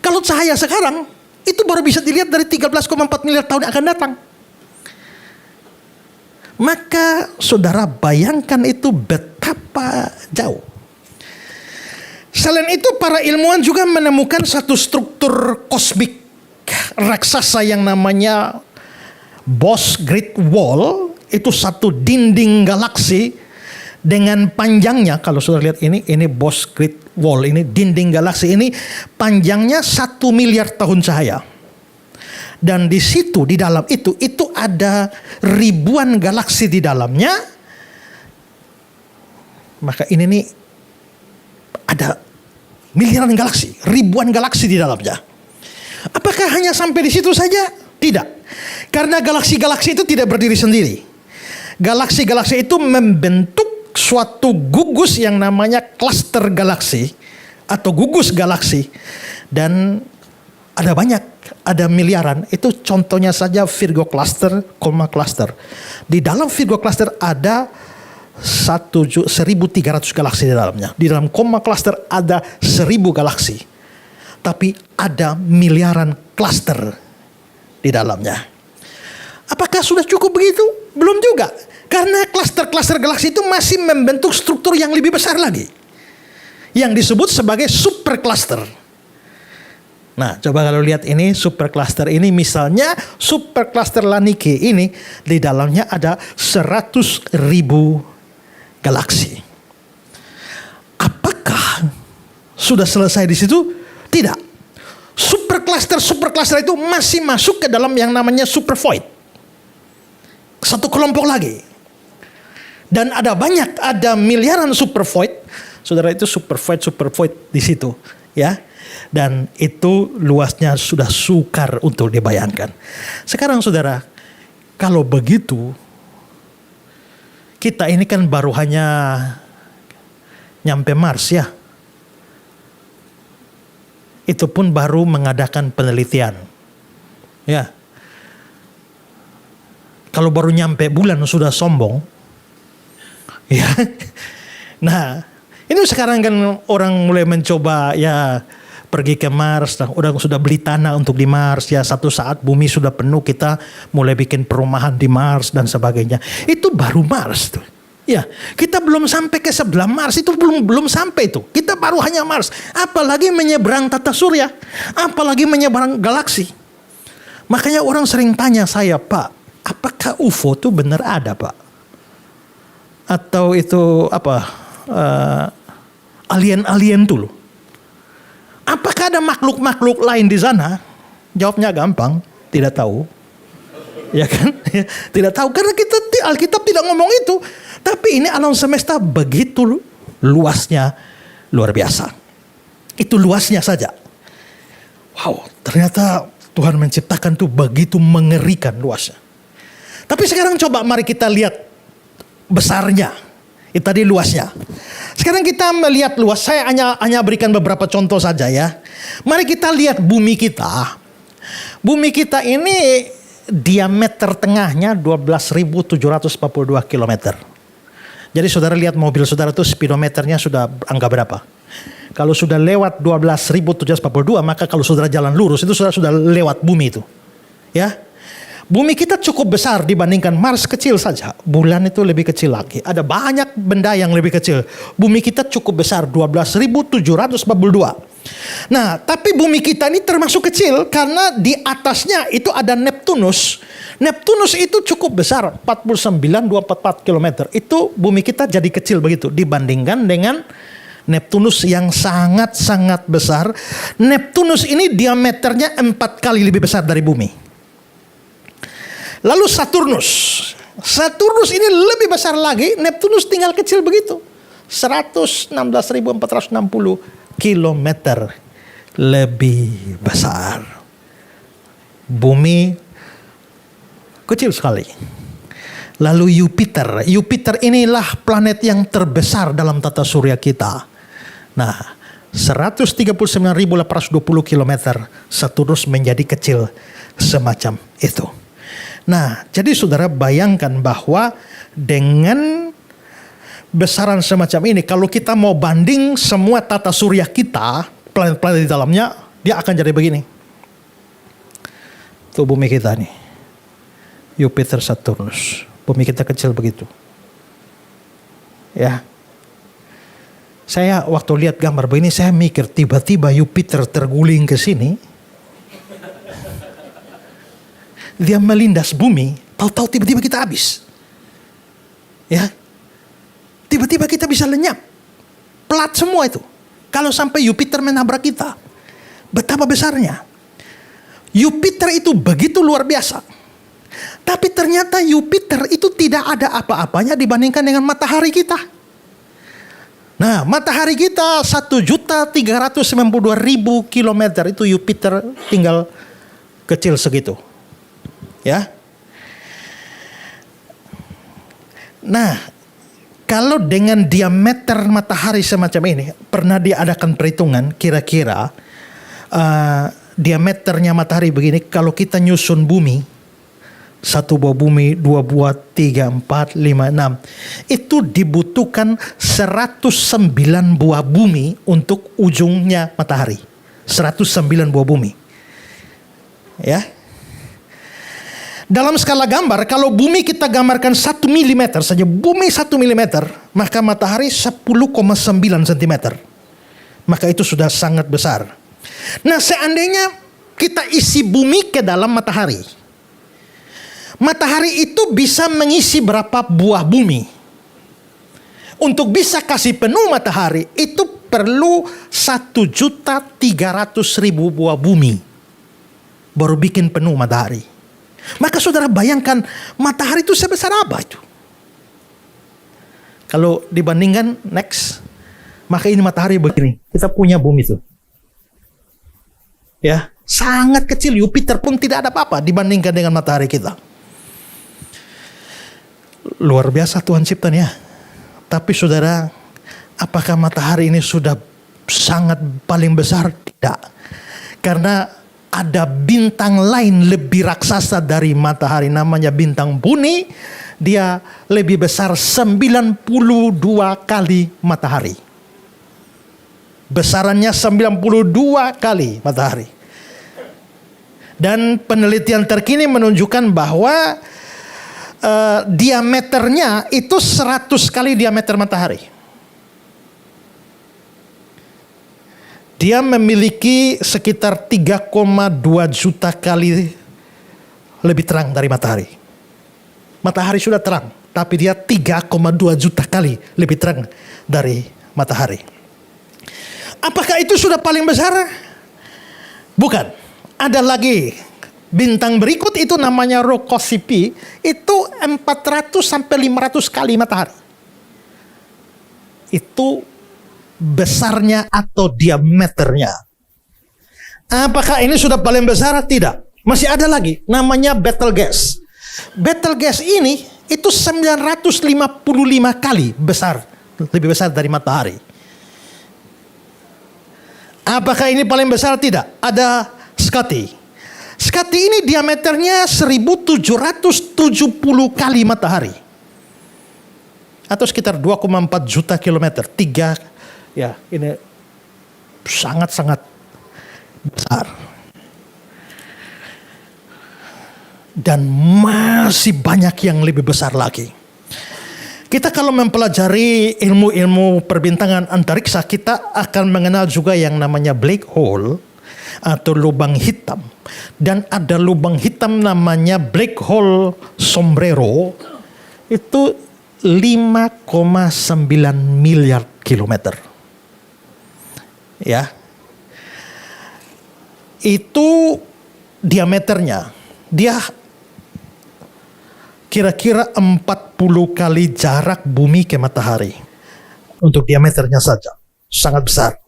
Kalau cahaya sekarang itu baru bisa dilihat dari 13,4 miliar tahun yang akan datang. Maka saudara bayangkan itu betapa jauh. Selain itu para ilmuwan juga menemukan satu struktur kosmik raksasa yang namanya Bose Great Wall. Itu satu dinding galaksi dengan panjangnya, kalau saudara lihat ini Bose Great Wall, ini dinding galaksi ini panjangnya 1 miliar tahun cahaya. Dan di situ, di dalam itu ada ribuan galaksi di dalamnya. Maka ini nih ada miliaran galaksi, ribuan galaksi di dalamnya. Apakah hanya sampai di situ saja? Tidak. Karena galaksi-galaksi itu tidak berdiri sendiri. Galaksi-galaksi itu membentuk suatu gugus yang namanya klaster galaksi atau gugus galaksi. Dan ada banyak, ada miliaran. Itu contohnya saja Virgo cluster, Coma cluster. Di dalam Virgo cluster ada 1.300 galaksi di dalamnya. Di dalam koma cluster ada 1.000 galaksi. Tapi ada miliaran cluster di dalamnya. Apakah sudah cukup begitu? Belum juga. Karena cluster-cluster galaksi itu masih membentuk struktur yang lebih besar lagi. Yang disebut sebagai supercluster. Nah, coba kalau lihat ini supercluster ini, misalnya supercluster Laniké ini di dalamnya ada 100.000 galaksi. Apakah sudah selesai di situ? Tidak. Supercluster itu masih masuk ke dalam yang namanya supervoid. Satu kelompok lagi. Dan ada miliaran supervoid. Saudara, itu supervoid di situ, ya. Dan itu luasnya sudah sukar untuk dibayangkan. Sekarang saudara, kalau begitu, kita ini kan baru hanya nyampe Mars ya. Itu pun baru mengadakan penelitian. Ya. Kalau baru nyampe bulan sudah sombong. Ya. Nah, ini sekarang kan orang mulai mencoba ya pergi ke Mars, orang sudah beli tanah untuk di Mars ya, satu saat bumi sudah penuh kita mulai bikin perumahan di Mars dan sebagainya. Itu baru Mars tuh. Ya, kita belum sampai ke sebelah Mars, itu belum sampai itu. Kita baru hanya Mars, apalagi menyeberang tata surya, apalagi menyeberang galaksi. Makanya orang sering tanya saya, Pak, apakah UFO itu benar ada, Pak? Atau itu apa? Alien-alien tuh loh. Apakah ada makhluk-makhluk lain di sana? Jawabnya gampang, tidak tahu. Ya kan? Tidak tahu karena Alkitab tidak ngomong itu. Tapi ini alam semesta begitu luasnya, luar biasa. Itu luasnya saja. Wow, ternyata Tuhan menciptakan itu begitu mengerikan luasnya. Tapi sekarang coba mari kita lihat besarnya. Itu tadi luasnya. Sekarang kita melihat luas. Saya hanya berikan beberapa contoh saja ya. Mari kita lihat bumi kita. Bumi kita ini diameter tengahnya 12.742 km. Jadi saudara lihat mobil saudara itu speedometernya sudah angka berapa? Kalau sudah lewat 12.742, maka kalau saudara jalan lurus itu sudah lewat bumi itu. Ya. Bumi kita cukup besar dibandingkan Mars, kecil saja. Bulan itu lebih kecil lagi. Ada banyak benda yang lebih kecil. Bumi kita cukup besar 12.742. Nah, tapi bumi kita ini termasuk kecil karena di atasnya itu ada Neptunus. Neptunus itu cukup besar, 49,244 km. Itu bumi kita jadi kecil begitu dibandingkan dengan Neptunus yang sangat-sangat besar. Neptunus ini diameternya 4 kali lebih besar dari bumi. Lalu Saturnus. Saturnus ini lebih besar lagi, Neptunus tinggal kecil begitu. 116.460 kilometer lebih besar. Bumi kecil sekali. Lalu Jupiter. Jupiter inilah planet yang terbesar dalam tata surya kita. Nah, 139.820 kilometer. Saturnus menjadi kecil semacam itu. Nah, jadi saudara bayangkan bahwa dengan besaran semacam ini, kalau kita mau banding semua tata surya kita, planet-planet di dalamnya, dia akan jadi begini. Itu bumi kita nih. Jupiter, Saturnus. Bumi kita kecil begitu. Ya. Saya waktu lihat gambar begini, saya mikir tiba-tiba Jupiter terguling ke sini. Dia melindas bumi, tahu-tahu tiba-tiba kita habis. Ya. Tiba-tiba kita bisa lenyap. Pelat semua itu. Kalau sampai Jupiter menabrak kita. Betapa besarnya. Jupiter itu begitu luar biasa. Tapi ternyata Jupiter itu tidak ada apa-apanya dibandingkan dengan matahari kita. Nah, matahari kita 1.392.000 kilometer. Itu Jupiter tinggal kecil segitu. Ya. Nah, kalau dengan diameter matahari semacam ini, pernah diadakan perhitungan kira-kira diameternya matahari begini, kalau kita nyusun bumi 1 buah bumi, 2 buah, 3, 4, 5, 6. Itu dibutuhkan 109 buah bumi untuk ujungnya matahari. 109 buah bumi. Ya. Dalam skala gambar, kalau bumi kita gambarkan 1 mm saja, bumi 1 mm, maka matahari 10,9 cm. Maka itu sudah sangat besar. Nah, seandainya kita isi bumi ke dalam matahari, matahari itu bisa mengisi berapa buah bumi? Untuk bisa kasih penuh matahari, itu perlu 1.300.000 buah bumi. Baru bikin penuh matahari. Maka saudara bayangkan, matahari itu sebesar apa itu? Kalau dibandingkan, next. Maka ini matahari begini. Kita punya bumi itu. Ya, sangat kecil. Jupiter pun tidak ada apa-apa dibandingkan dengan matahari kita. Luar biasa Tuhan ciptanya. Tapi saudara, apakah matahari ini sudah sangat paling besar? Tidak. Karena ada bintang lain lebih raksasa dari matahari, namanya bintang Buni. Dia lebih besar 92 kali matahari. Besarannya 92 kali matahari. Dan penelitian terkini menunjukkan bahwa diameternya itu 100 kali diameter matahari. Dia memiliki sekitar 3,2 juta kali lebih terang dari matahari. Matahari sudah terang, tapi dia 3,2 juta kali lebih terang dari matahari. Apakah itu sudah paling besar? Bukan. Ada lagi bintang berikut itu namanya Rokosipi, itu 400 sampai 500 kali matahari. Itu besarnya atau diameternya. Apakah ini sudah paling besar? Tidak. Masih ada lagi namanya Betelgeuse. Betelgeuse ini itu 955 kali besar, lebih besar dari matahari. Apakah ini paling besar? Tidak. Ada Scuti. Scuti ini diameternya 1770 kali matahari. Atau sekitar 2,4 juta kilometer. 3, ya ini sangat-sangat besar. Dan masih banyak yang lebih besar lagi. Kita kalau mempelajari ilmu-ilmu perbintangan antariksa, kita akan mengenal juga yang namanya black hole atau lubang hitam. Dan ada lubang hitam namanya black hole sombrero. Itu 5,9 miliar kilometer. Ya. Itu diameternya. Dia kira-kira 40 kali jarak bumi ke matahari. Untuk diameternya saja. Sangat besar.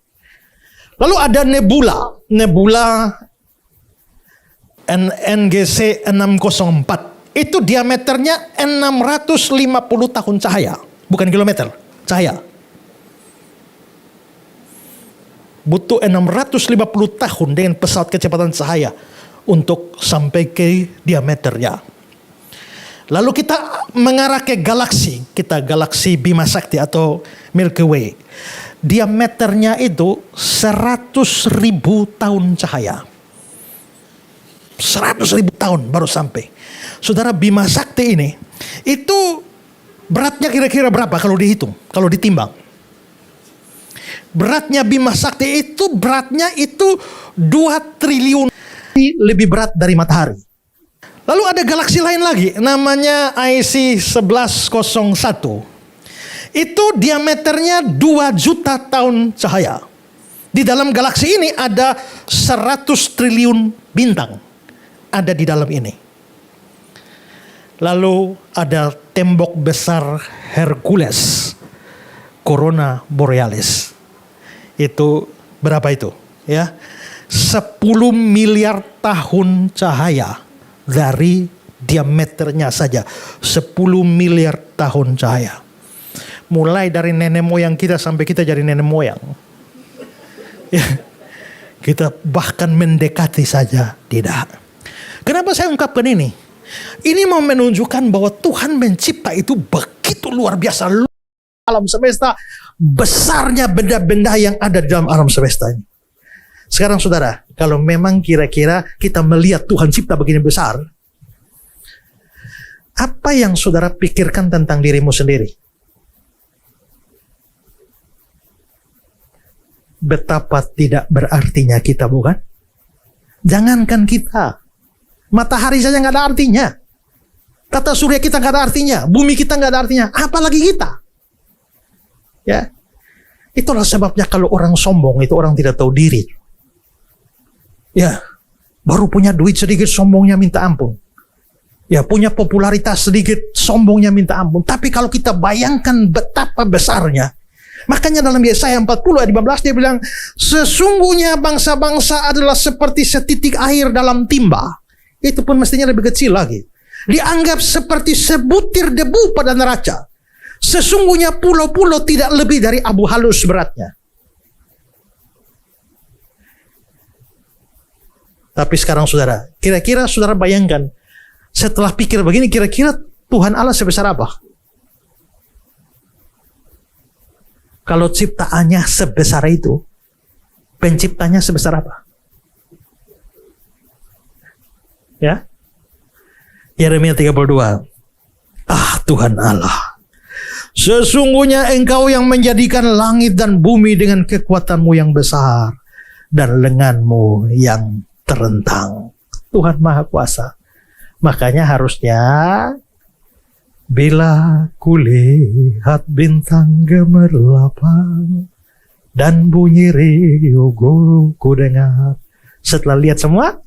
Lalu ada nebula. Nebula NGC 604. Itu diameternya 650 tahun cahaya. Bukan kilometer, cahaya. Butuh 650 tahun dengan pesawat kecepatan cahaya untuk sampai ke diameternya. Lalu kita mengarah ke galaksi. Kita galaksi Bima Sakti atau Milky Way. Diameternya itu 100.000 tahun cahaya. 100.000 tahun baru sampai. Saudara, Bima Sakti ini itu beratnya kira-kira berapa kalau dihitung, kalau ditimbang? Beratnya Bima Sakti itu beratnya itu 2 triliun lebih berat dari matahari. Lalu ada galaksi lain lagi namanya IC 1101. Itu diameternya 2 juta tahun cahaya. Di dalam galaksi ini ada 100 triliun bintang ada di dalam ini. Lalu ada tembok besar Hercules, Corona Borealis. Itu berapa itu? Ya, 10 miliar tahun cahaya dari diameternya saja. 10 miliar tahun cahaya. Mulai dari nenek moyang kita sampai kita jadi nenek moyang. Ya, kita bahkan mendekati saja tidak. Kenapa saya ungkapkan ini? Ini mau menunjukkan bahwa Tuhan mencipta itu begitu luar biasa. Alam semesta, besarnya benda-benda yang ada di dalam alam semesta ini. Sekarang saudara, kalau memang kira-kira kita melihat Tuhan cipta begini besar, apa yang saudara pikirkan tentang dirimu sendiri? Betapa tidak berartinya kita, bukan? Jangankan kita, matahari saja nggak ada artinya, tata surya kita nggak ada artinya, bumi kita nggak ada artinya, apalagi kita. Ya, itulah sebabnya kalau orang sombong itu orang tidak tahu diri. Ya, baru punya duit sedikit sombongnya minta ampun. Ya, punya popularitas sedikit sombongnya minta ampun. Tapi kalau kita bayangkan betapa besarnya, makanya dalam Yesaya 40 ayat 15 dia bilang, sesungguhnya bangsa-bangsa adalah seperti setitik air dalam timba. Itu pun mestinya lebih kecil lagi. Dianggap seperti sebutir debu pada neraca. Sesungguhnya pulau-pulau tidak lebih dari abu halus beratnya. Tapi sekarang saudara, kira-kira saudara bayangkan, setelah pikir begini, kira-kira Tuhan Allah sebesar apa? Kalau ciptaannya sebesar itu, penciptanya sebesar apa? Ya, Yeremia 32. Ah, Tuhan Allah, sesungguhnya Engkau yang menjadikan langit dan bumi dengan kekuatan-Mu yang besar dan lengan-Mu yang terentang. Tuhan Maha Kuasa. Makanya harusnya bila kulihat bintang gemerlapan dan bunyi riuh guru ku dengar. Setelah lihat semua,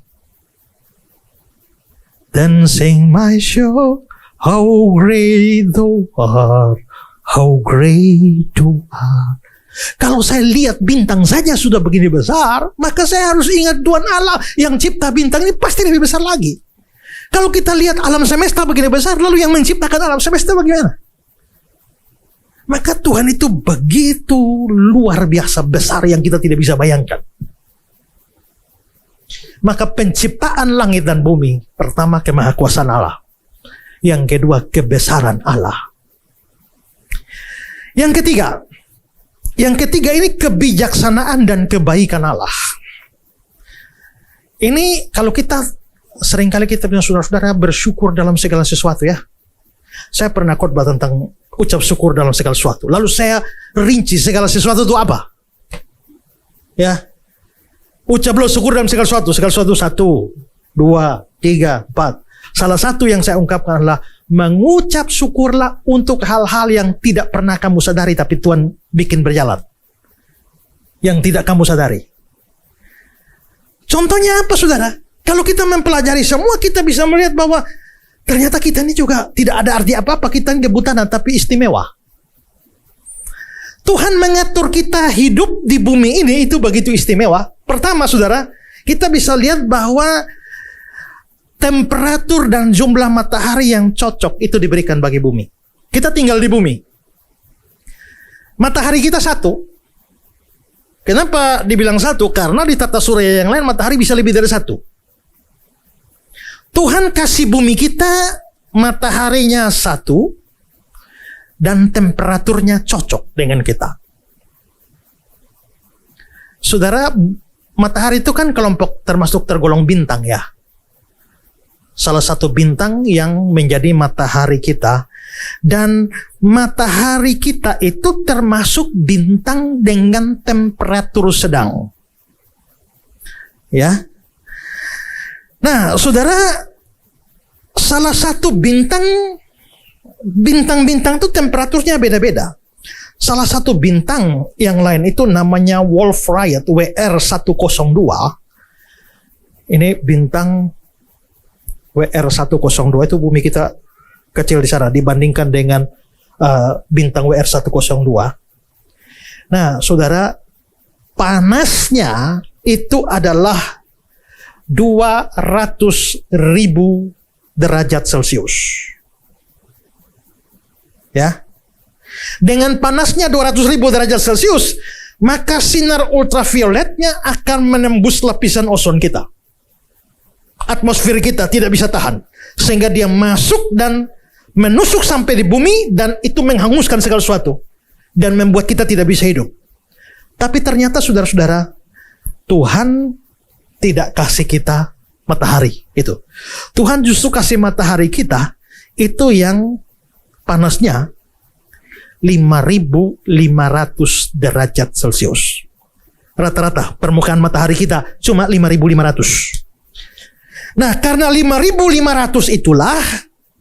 then sing my show, how great thou art, how great thou art. Kalau saya lihat bintang saja sudah begini besar, maka saya harus ingat Tuhan Allah yang cipta bintang ini pasti lebih besar lagi. Kalau kita lihat alam semesta begini besar, lalu yang menciptakan alam semesta bagaimana? Maka Tuhan itu begitu luar biasa besar yang kita tidak bisa bayangkan. Maka penciptaan langit dan bumi, pertama kemahakuasaan Allah. Yang kedua kebesaran Allah. Yang ketiga ini kebijaksanaan dan kebaikan Allah. Ini kalau kita seringkali kita punya saudara-saudara bersyukur dalam segala sesuatu ya. Saya pernah khotbah tentang ucap syukur dalam segala sesuatu. Lalu saya rinci segala sesuatu itu apa? Ya. Ucaplah syukur dalam segala sesuatu. Segala sesuatu 1, 2, 3, 4. Salah satu yang saya ungkapkan adalah mengucap syukurlah untuk hal-hal yang tidak pernah kamu sadari tapi Tuhan bikin berjalan. Yang tidak kamu sadari. Contohnya apa saudara? Kalau kita mempelajari semua, kita bisa melihat bahwa ternyata kita ini juga tidak ada arti apa-apa. Kita ini debutanan tapi istimewa. Tuhan mengatur kita hidup di bumi ini itu begitu istimewa. Pertama saudara, kita bisa lihat bahwa temperatur dan jumlah matahari yang cocok itu diberikan bagi bumi. Kita tinggal di bumi. Matahari kita 1. Kenapa dibilang 1? Karena di tata surya yang lain matahari bisa lebih dari 1. Tuhan kasih bumi kita mataharinya 1 dan temperaturnya cocok dengan kita. Saudara, matahari itu kan kelompok termasuk tergolong bintang ya. Salah satu bintang yang menjadi matahari kita. Dan matahari kita itu termasuk bintang dengan temperatur sedang. Ya. Nah, saudara, salah satu bintang-bintang itu temperaturnya beda-beda. Salah satu bintang yang lain itu namanya Wolf Rayet WR102. Ini bintang WR102 itu bumi kita kecil di sana dibandingkan dengan bintang WR102. Nah, saudara, panasnya itu adalah 200.000 derajat Celcius. Ya. Dengan panasnya 200.000 derajat Celcius, maka sinar ultravioletnya akan menembus lapisan ozon kita. Atmosfer kita tidak bisa tahan. Sehingga dia masuk dan menusuk sampai di bumi, dan itu menghanguskan segala sesuatu dan membuat kita tidak bisa hidup. Tapi ternyata saudara-saudara, Tuhan tidak kasih kita matahari itu. Tuhan justru kasih matahari kita itu yang panasnya 5.500 derajat Celcius. Rata-rata permukaan matahari kita cuma 5.500. Nah, karena 5.500 itulah,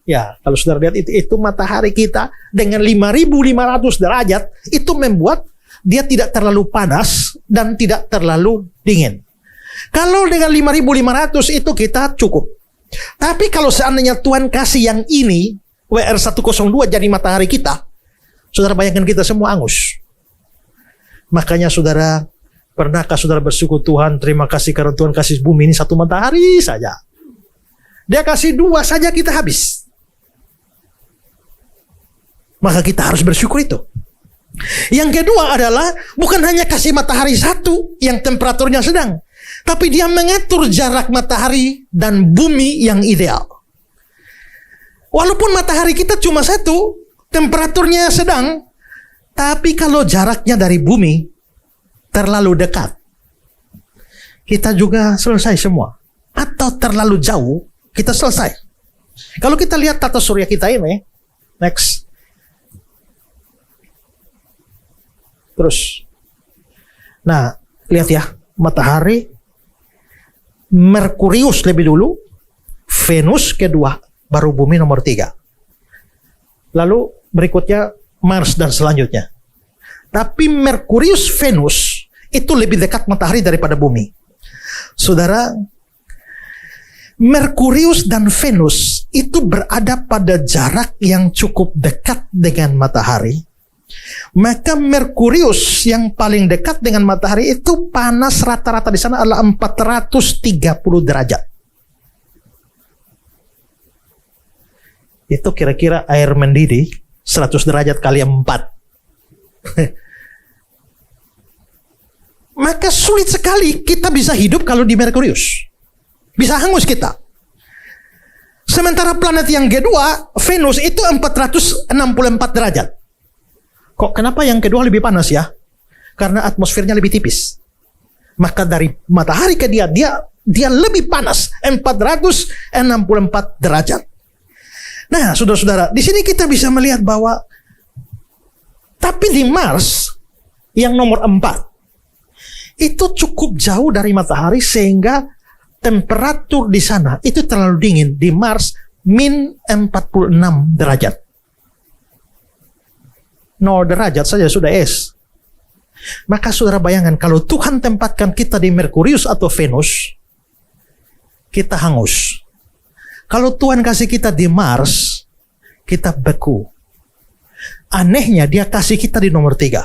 ya, kalau saudara lihat itu matahari kita dengan 5.500 derajat, itu membuat dia tidak terlalu panas dan tidak terlalu dingin. Kalau dengan 5.500 itu kita cukup. Tapi kalau seandainya Tuhan kasih yang ini, WR102 jadi matahari kita, saudara bayangkan kita semua angus. Makanya saudara, pernahkah saudara bersyukur, Tuhan terima kasih karena Tuhan kasih bumi ini satu matahari saja. Dia kasih 2 saja kita habis. Maka kita harus bersyukur itu. Yang kedua adalah bukan hanya kasih matahari satu yang temperaturnya sedang, tapi dia mengatur jarak matahari dan bumi yang ideal. Walaupun matahari kita cuma satu, temperaturnya sedang, tapi kalau jaraknya dari bumi terlalu dekat, kita juga selesai semua. Atau terlalu jauh, kita selesai. Kalau kita lihat tata surya kita ini, next. Terus, nah lihat ya, matahari, Merkurius lebih dulu, Venus kedua, baru bumi nomor 3. Lalu berikutnya Mars dan selanjutnya. Tapi Merkurius, Venus itu lebih dekat matahari daripada bumi. Saudara, Merkurius dan Venus itu berada pada jarak yang cukup dekat dengan matahari. Maka Merkurius yang paling dekat dengan matahari itu panas rata-rata di sana adalah 430 derajat. Itu kira-kira air mendidih 100 derajat kali 4. Maka sulit sekali kita bisa hidup kalau di Merkurius. Bisa hangus kita. Sementara planet yang kedua, Venus itu 464 derajat. Kok kenapa yang kedua lebih panas ya? Karena atmosfernya lebih tipis. Maka dari matahari ke dia lebih panas, 464 derajat. Nah, saudara-saudara, di sini kita bisa melihat bahwa tapi di Mars yang nomor 4 itu cukup jauh dari matahari sehingga temperatur di sana itu terlalu dingin. Di Mars min 46 derajat. 0 derajat saja sudah es. Maka saudara bayangkan kalau Tuhan tempatkan kita di Merkurius atau Venus, kita hangus. Kalau Tuhan kasih kita di Mars, kita beku. Anehnya dia kasih kita di nomor 3.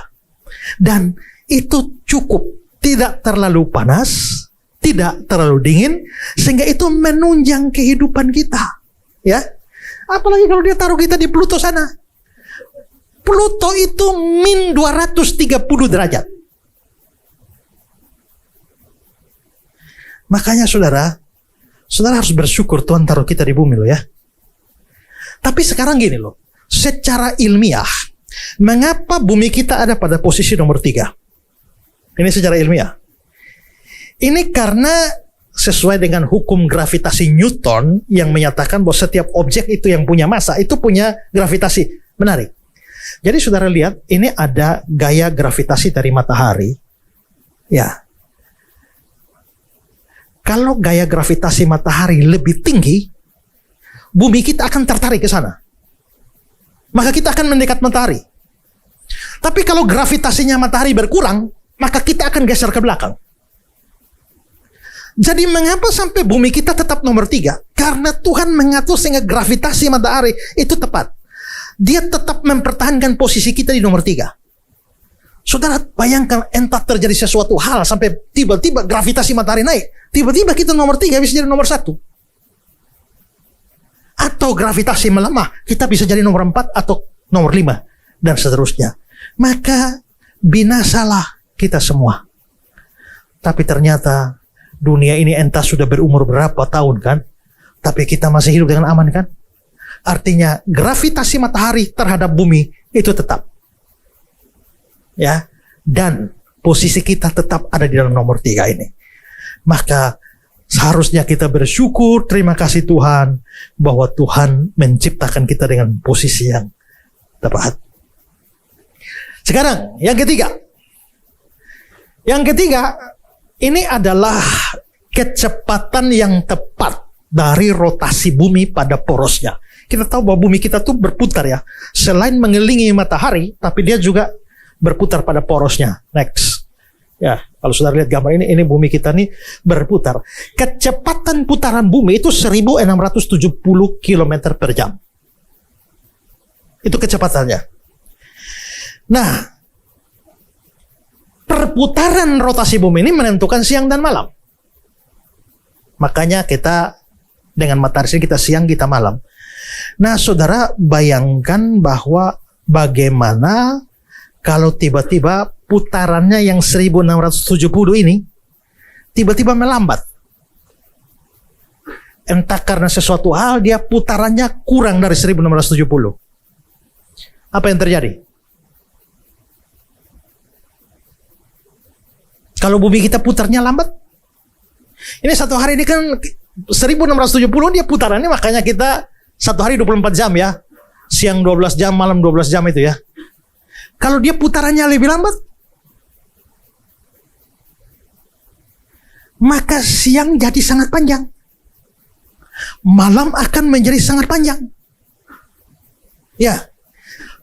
Dan itu cukup. Tidak terlalu panas, tidak terlalu dingin, sehingga itu menunjang kehidupan kita. Ya, apalagi kalau dia taruh kita di Pluto sana. Pluto itu min 230 derajat. Makanya saudara harus bersyukur Tuhan taruh kita di bumi loh ya. Tapi sekarang gini loh, secara ilmiah, mengapa bumi kita ada pada posisi nomor 3? Ini secara ilmiah. Ini karena sesuai dengan hukum gravitasi Newton yang menyatakan bahwa setiap objek itu yang punya massa itu punya gravitasi. Menarik. Jadi saudara lihat, ini ada gaya gravitasi dari matahari. Ya. Kalau gaya gravitasi matahari lebih tinggi, bumi kita akan tertarik ke sana. Maka kita akan mendekat matahari. Tapi kalau gravitasinya matahari berkurang, maka kita akan geser ke belakang. Jadi mengapa sampai bumi kita tetap nomor 3? Karena Tuhan mengatur sehingga gravitasi matahari itu tepat. Dia tetap mempertahankan posisi kita di nomor 3. Saudara bayangkan entah terjadi sesuatu hal sampai tiba-tiba gravitasi matahari naik. Tiba-tiba kita nomor 3 bisa jadi nomor 1. Atau gravitasi melemah, kita bisa jadi nomor 4 atau nomor 5. Dan seterusnya. Maka binasalah kita semua. Tapi ternyata dunia ini entah sudah berumur berapa tahun kan. Tapi kita masih hidup dengan aman kan? Artinya gravitasi matahari terhadap bumi itu tetap. Ya, dan posisi kita tetap ada di dalam nomor 3 ini. Maka seharusnya kita bersyukur, terima kasih Tuhan, bahwa Tuhan menciptakan kita dengan posisi yang tepat. Sekarang, yang ketiga. Yang ketiga, ini adalah kecepatan yang tepat dari rotasi bumi pada porosnya. Kita tahu bahwa bumi kita tuh berputar ya. Selain mengelilingi matahari, tapi dia juga berputar pada porosnya. Next. Ya, kalau saudara lihat gambar ini bumi kita nih berputar. Kecepatan putaran bumi itu 1670 km per jam. Itu kecepatannya. Nah, perputaran rotasi bumi ini menentukan siang dan malam. Makanya kita dengan matahari kita siang, kita malam. Nah, saudara bayangkan bahwa bagaimana kalau tiba-tiba putarannya yang 1670 ini tiba-tiba melambat. Entah karena sesuatu hal dia putarannya kurang dari 1670. Apa yang terjadi? Kalau bumi kita putarnya lambat. Ini satu hari ini kan 1670 dia putarannya, makanya kita satu hari 24 jam ya. Siang 12 jam, malam 12 jam itu ya. Kalau dia putarannya lebih lambat, maka siang jadi sangat panjang. Malam akan menjadi sangat panjang. Ya.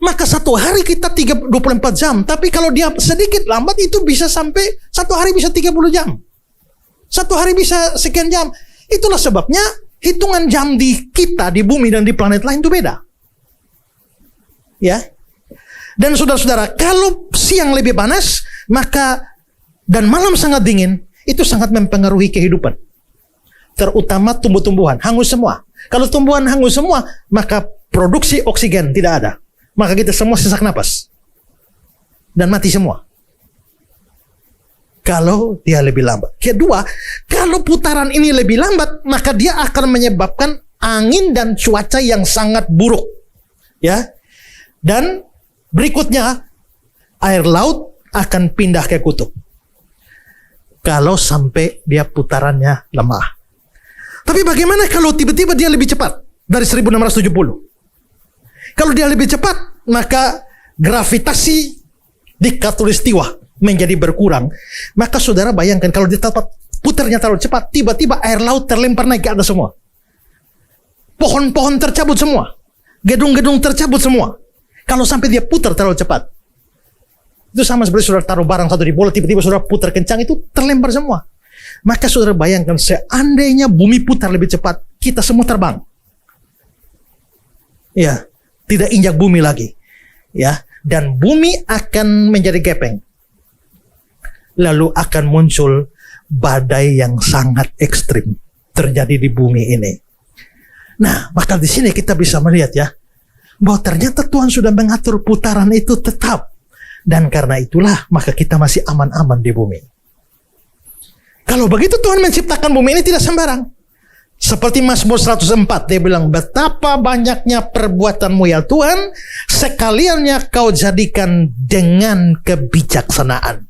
Maka satu hari kita 24 jam. Tapi kalau dia sedikit lambat itu bisa sampai satu hari bisa 30 jam. Satu hari bisa sekian jam. Itulah sebabnya hitungan jam di kita, di bumi dan di planet lain itu beda. Ya. Dan saudara-saudara, kalau siang lebih panas, maka dan malam sangat dingin, itu sangat mempengaruhi kehidupan. Terutama tumbuh-tumbuhan, hangus semua. Kalau tumbuhan hangus semua, maka produksi oksigen tidak ada. Maka kita semua sesak napas. Dan mati semua. Kalau dia lebih lambat. Kedua, kalau putaran ini lebih lambat, maka dia akan menyebabkan angin dan cuaca yang sangat buruk. Ya. Dan berikutnya, air laut akan pindah ke kutub. Kalau sampai dia putarannya lemah. Tapi bagaimana kalau tiba-tiba dia lebih cepat dari 1670? Kalau dia lebih cepat, maka gravitasi di khatulistiwa menjadi berkurang. Maka saudara bayangkan kalau dia putarnya terlalu cepat, tiba-tiba air laut terlempar naik ke atas semua. Pohon-pohon tercabut semua. Gedung-gedung tercabut semua. Kalau sampai dia putar terlalu cepat. Itu sama seperti saudara taruh barang satu di bola, tiba-tiba saudara putar kencang, itu terlempar semua. Maka saudara bayangkan, seandainya bumi putar lebih cepat, kita semua terbang. Ya, tidak injak bumi lagi. Ya, dan bumi akan menjadi gepeng. Lalu akan muncul badai yang sangat ekstrim terjadi di bumi ini. Nah, maka di sini kita bisa melihat ya, bahwa ternyata Tuhan sudah mengatur putaran itu tetap. Dan karena itulah maka kita masih aman-aman di bumi. Kalau begitu Tuhan menciptakan bumi ini tidak sembarang. Seperti Mazmur 104, dia bilang, betapa banyaknya perbuatanmu ya Tuhan, sekaliannya kau jadikan dengan kebijaksanaan.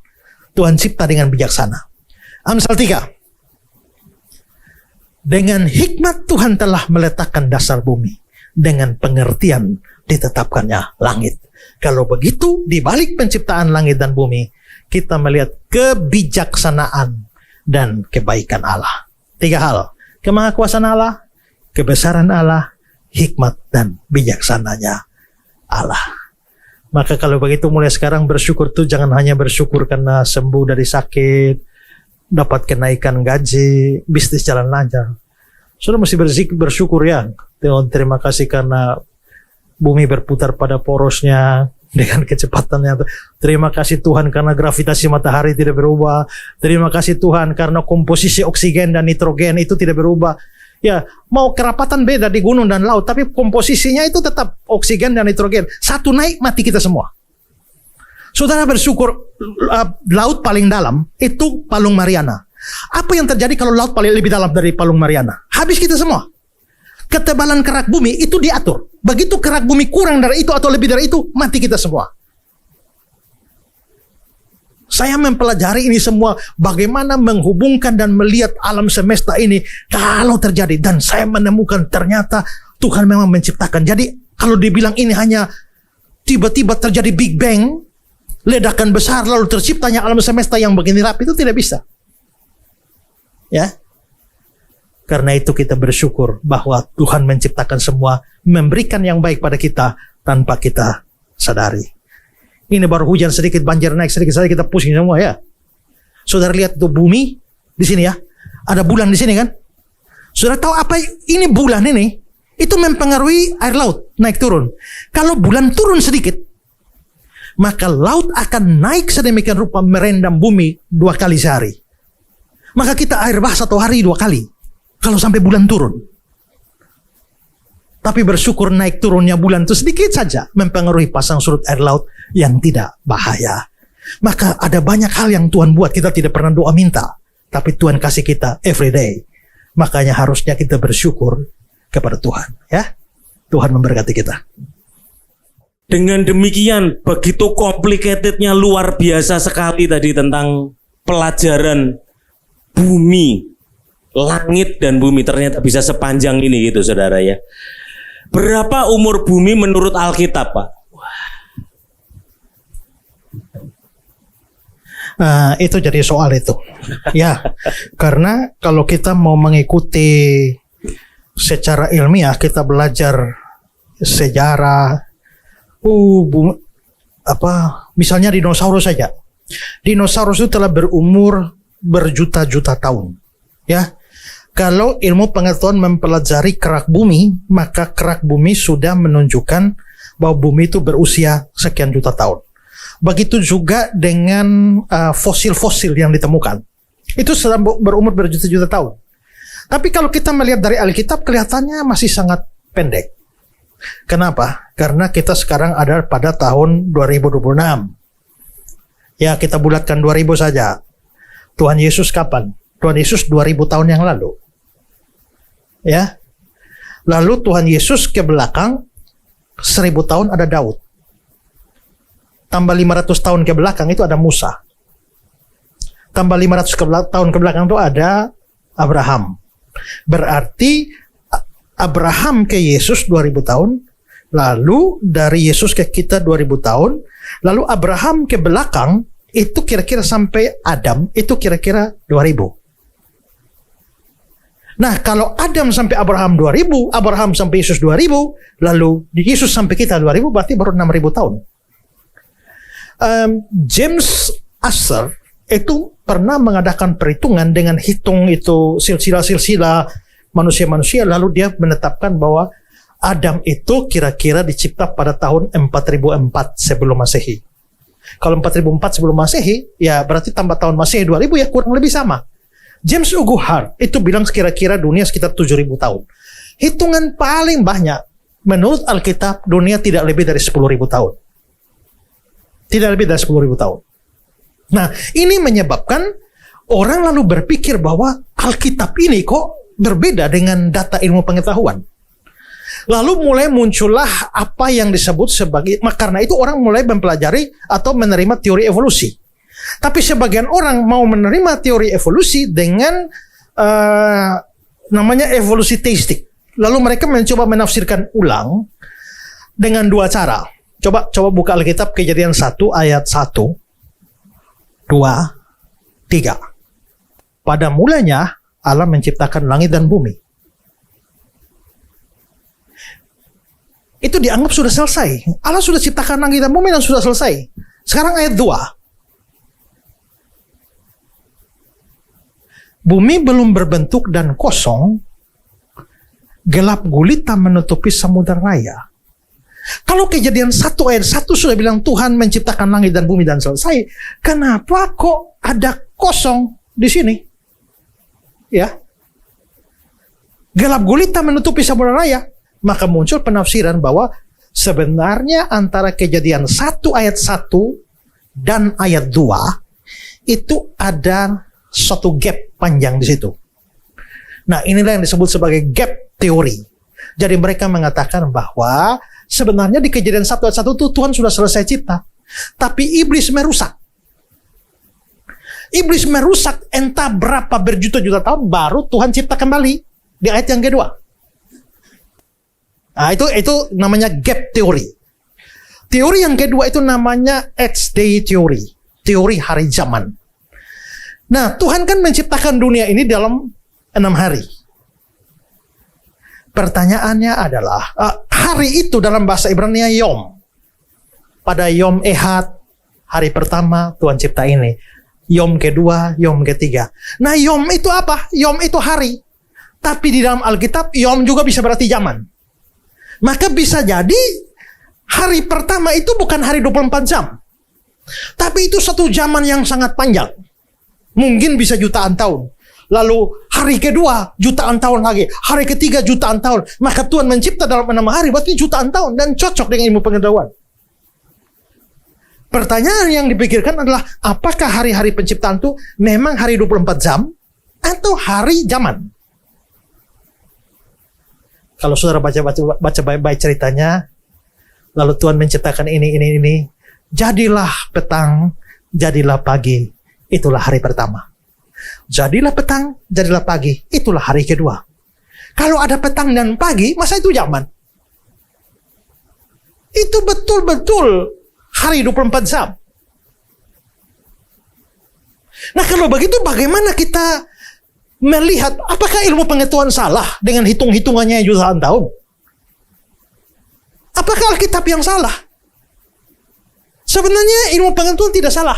Tuhan cipta dengan bijaksana. Amsal 3. Dengan hikmat Tuhan telah meletakkan dasar bumi. Dengan pengertian ditetapkannya langit. Kalau begitu, di balik penciptaan langit dan bumi, kita melihat kebijaksanaan dan kebaikan Allah. 3 hal. Kemahakuasaan Allah, kebesaran Allah, hikmat dan bijaksananya Allah. Maka kalau begitu mulai sekarang bersyukur tuh jangan hanya bersyukur karena sembuh dari sakit, dapat kenaikan gaji, bisnis jalan lancar. Sudah mesti bersyukur ya. Terima kasih karena bumi berputar pada porosnya dengan kecepatannya. Terima kasih Tuhan karena gravitasi matahari tidak berubah. Terima kasih Tuhan karena komposisi oksigen dan nitrogen itu tidak berubah. Ya, mau kerapatan beda di gunung dan laut, tapi komposisinya itu tetap oksigen dan nitrogen. Satu naik, mati kita semua. Saudara bersyukur, laut paling dalam itu Palung Mariana. Apa yang terjadi kalau laut paling lebih dalam dari Palung Mariana? Habis kita semua. Ketebalan kerak bumi itu diatur. Begitu kerak bumi kurang dari itu atau lebih dari itu, mati kita semua. Saya mempelajari ini semua, bagaimana menghubungkan dan melihat alam semesta ini kalau terjadi. Dan saya menemukan ternyata Tuhan memang menciptakan. Jadi kalau dibilang ini hanya tiba-tiba terjadi Big Bang, ledakan besar lalu terciptanya alam semesta yang begini rapi, itu tidak bisa. Ya. Karena itu kita bersyukur bahwa Tuhan menciptakan semua, memberikan yang baik pada kita tanpa kita sadari. Ini baru hujan sedikit, banjir naik sedikit saja kita pusing semua ya. Saudara lihat itu bumi di sini ya. Ada bulan di sini kan? Saudara tahu apa ini bulan ini? Itu mempengaruhi air laut naik turun. Kalau bulan turun sedikit, maka laut akan naik sedemikian rupa merendam bumi 2 kali sehari. Maka kita air bah 1 hari 2 kali. Kalau sampai bulan turun. Tapi bersyukur naik turunnya bulan itu sedikit saja mempengaruhi pasang surut air laut yang tidak bahaya. Maka ada banyak hal yang Tuhan buat kita tidak pernah doa minta, tapi Tuhan kasih kita every day. Makanya harusnya kita bersyukur kepada Tuhan, ya. Tuhan memberkati kita. Dengan demikian begitu complicatednya, luar biasa sekali tadi tentang pelajaran bumi, langit dan bumi, ternyata bisa sepanjang ini gitu saudara ya. Berapa umur bumi menurut Alkitab, Pak? Itu jadi soal itu. Ya, karena kalau kita mau mengikuti secara ilmiah, kita belajar sejarah, misalnya dinosaurus saja. Dinosaurus itu telah berumur berjuta-juta tahun. Ya, kalau ilmu pengetahuan mempelajari kerak bumi, maka kerak bumi sudah menunjukkan bahwa bumi itu berusia sekian juta tahun. Begitu juga dengan fosil-fosil yang ditemukan. Itu sudah berumur berjuta-juta tahun. Tapi kalau kita melihat dari Alkitab, kelihatannya masih sangat pendek. Kenapa? Karena kita sekarang ada pada tahun 2026. Ya, kita bulatkan 2000 saja. Tuhan Yesus kapan? Tuhan Yesus 2000 tahun yang lalu. Ya. Lalu Tuhan Yesus ke belakang 1000 tahun ada Daud. Tambah 500 tahun ke belakang itu ada Musa. Tambah 500 tahun ke belakang itu ada Abraham. Berarti Abraham ke Yesus 2000 tahun, lalu dari Yesus ke kita 2000 tahun, lalu Abraham ke belakang itu kira-kira sampai Adam itu kira-kira 2000. Nah, kalau Adam sampai Abraham 2000, Abraham sampai Yesus 2000, lalu Yesus sampai kita 2000, berarti baru 6000 tahun. James Asser itu pernah mengadakan perhitungan dengan hitung itu silsilah-silsilah manusia-manusia, lalu dia menetapkan bahwa Adam itu kira-kira dicipta pada tahun 4004 sebelum Masehi. Kalau 4004 sebelum Masehi, ya berarti tambah tahun Masehi 2000 ya kurang lebih sama. James Hugo Hart itu bilang kira-kira dunia sekitar 7000 tahun. Hitungan paling banyak menurut Alkitab dunia tidak lebih dari 10.000 tahun. Tidak lebih dari 10.000 tahun. Nah, ini menyebabkan orang lalu berpikir bahwa Alkitab ini kok berbeda dengan data ilmu pengetahuan. Lalu mulai muncullah apa yang disebut sebagai, karena itu orang mulai mempelajari atau menerima teori evolusi. Tapi sebagian orang mau menerima teori evolusi dengan namanya evolusi teistik. Lalu mereka mencoba menafsirkan ulang dengan 2 cara. Coba buka Alkitab Kejadian 1 ayat 1, 2, 3. Pada mulanya Allah menciptakan langit dan bumi. Itu dianggap sudah selesai. Allah sudah ciptakan langit dan bumi dan sudah selesai. Sekarang ayat 2. Bumi belum berbentuk dan kosong, gelap gulita menutupi samudera raya. Kalau Kejadian 1 ayat 1 sudah bilang Tuhan menciptakan langit dan bumi dan selesai, kenapa kok ada kosong di sini? Ya. Gelap gulita menutupi samudera raya. Maka muncul penafsiran bahwa sebenarnya antara Kejadian 1 ayat 1 dan ayat 2 itu ada suatu gap panjang di situ. Nah, inilah yang disebut sebagai gap teori. Jadi mereka mengatakan bahwa sebenarnya di Kejadian 1 ayat 1 itu Tuhan sudah selesai cipta. Tapi iblis merusak. Iblis merusak entah berapa berjuta-juta tahun baru Tuhan cipta kembali di ayat yang kedua. Nah, itu namanya gap teori. Teori yang kedua itu namanya X-day teori, teori hari zaman. Nah, Tuhan kan menciptakan dunia ini dalam 6 hari. Pertanyaannya adalah, hari itu dalam bahasa Ibrani Yom. Pada Yom Ehad, hari pertama Tuhan cipta ini. Yom kedua, Yom ketiga. Nah, Yom itu apa? Yom itu hari. Tapi di dalam Alkitab, Yom juga bisa berarti zaman. Maka bisa jadi hari pertama itu bukan hari 24 jam. Tapi itu satu zaman yang sangat panjang. Mungkin bisa jutaan tahun. Lalu hari kedua jutaan tahun lagi. Hari ketiga jutaan tahun. Maka Tuhan mencipta dalam 6 hari berarti jutaan tahun. Dan cocok dengan ilmu pengetahuan. Pertanyaan yang dipikirkan adalah, apakah hari-hari penciptaan itu memang hari 24 jam atau hari zaman? Kalau saudara baca baik-baik ceritanya, lalu Tuhan menciptakan ini. Jadilah petang, jadilah pagi, itulah hari pertama. Jadilah petang, jadilah pagi, itulah hari kedua. Kalau ada petang dan pagi, masa itu zaman? Itu betul-betul hari 24 jam. Nah, kalau begitu bagaimana kita melihat apakah ilmu pengetahuan salah dengan hitung-hitungannya jutaan tahun? Apakah Alkitab yang salah? Sebenarnya ilmu pengetahuan tidak salah.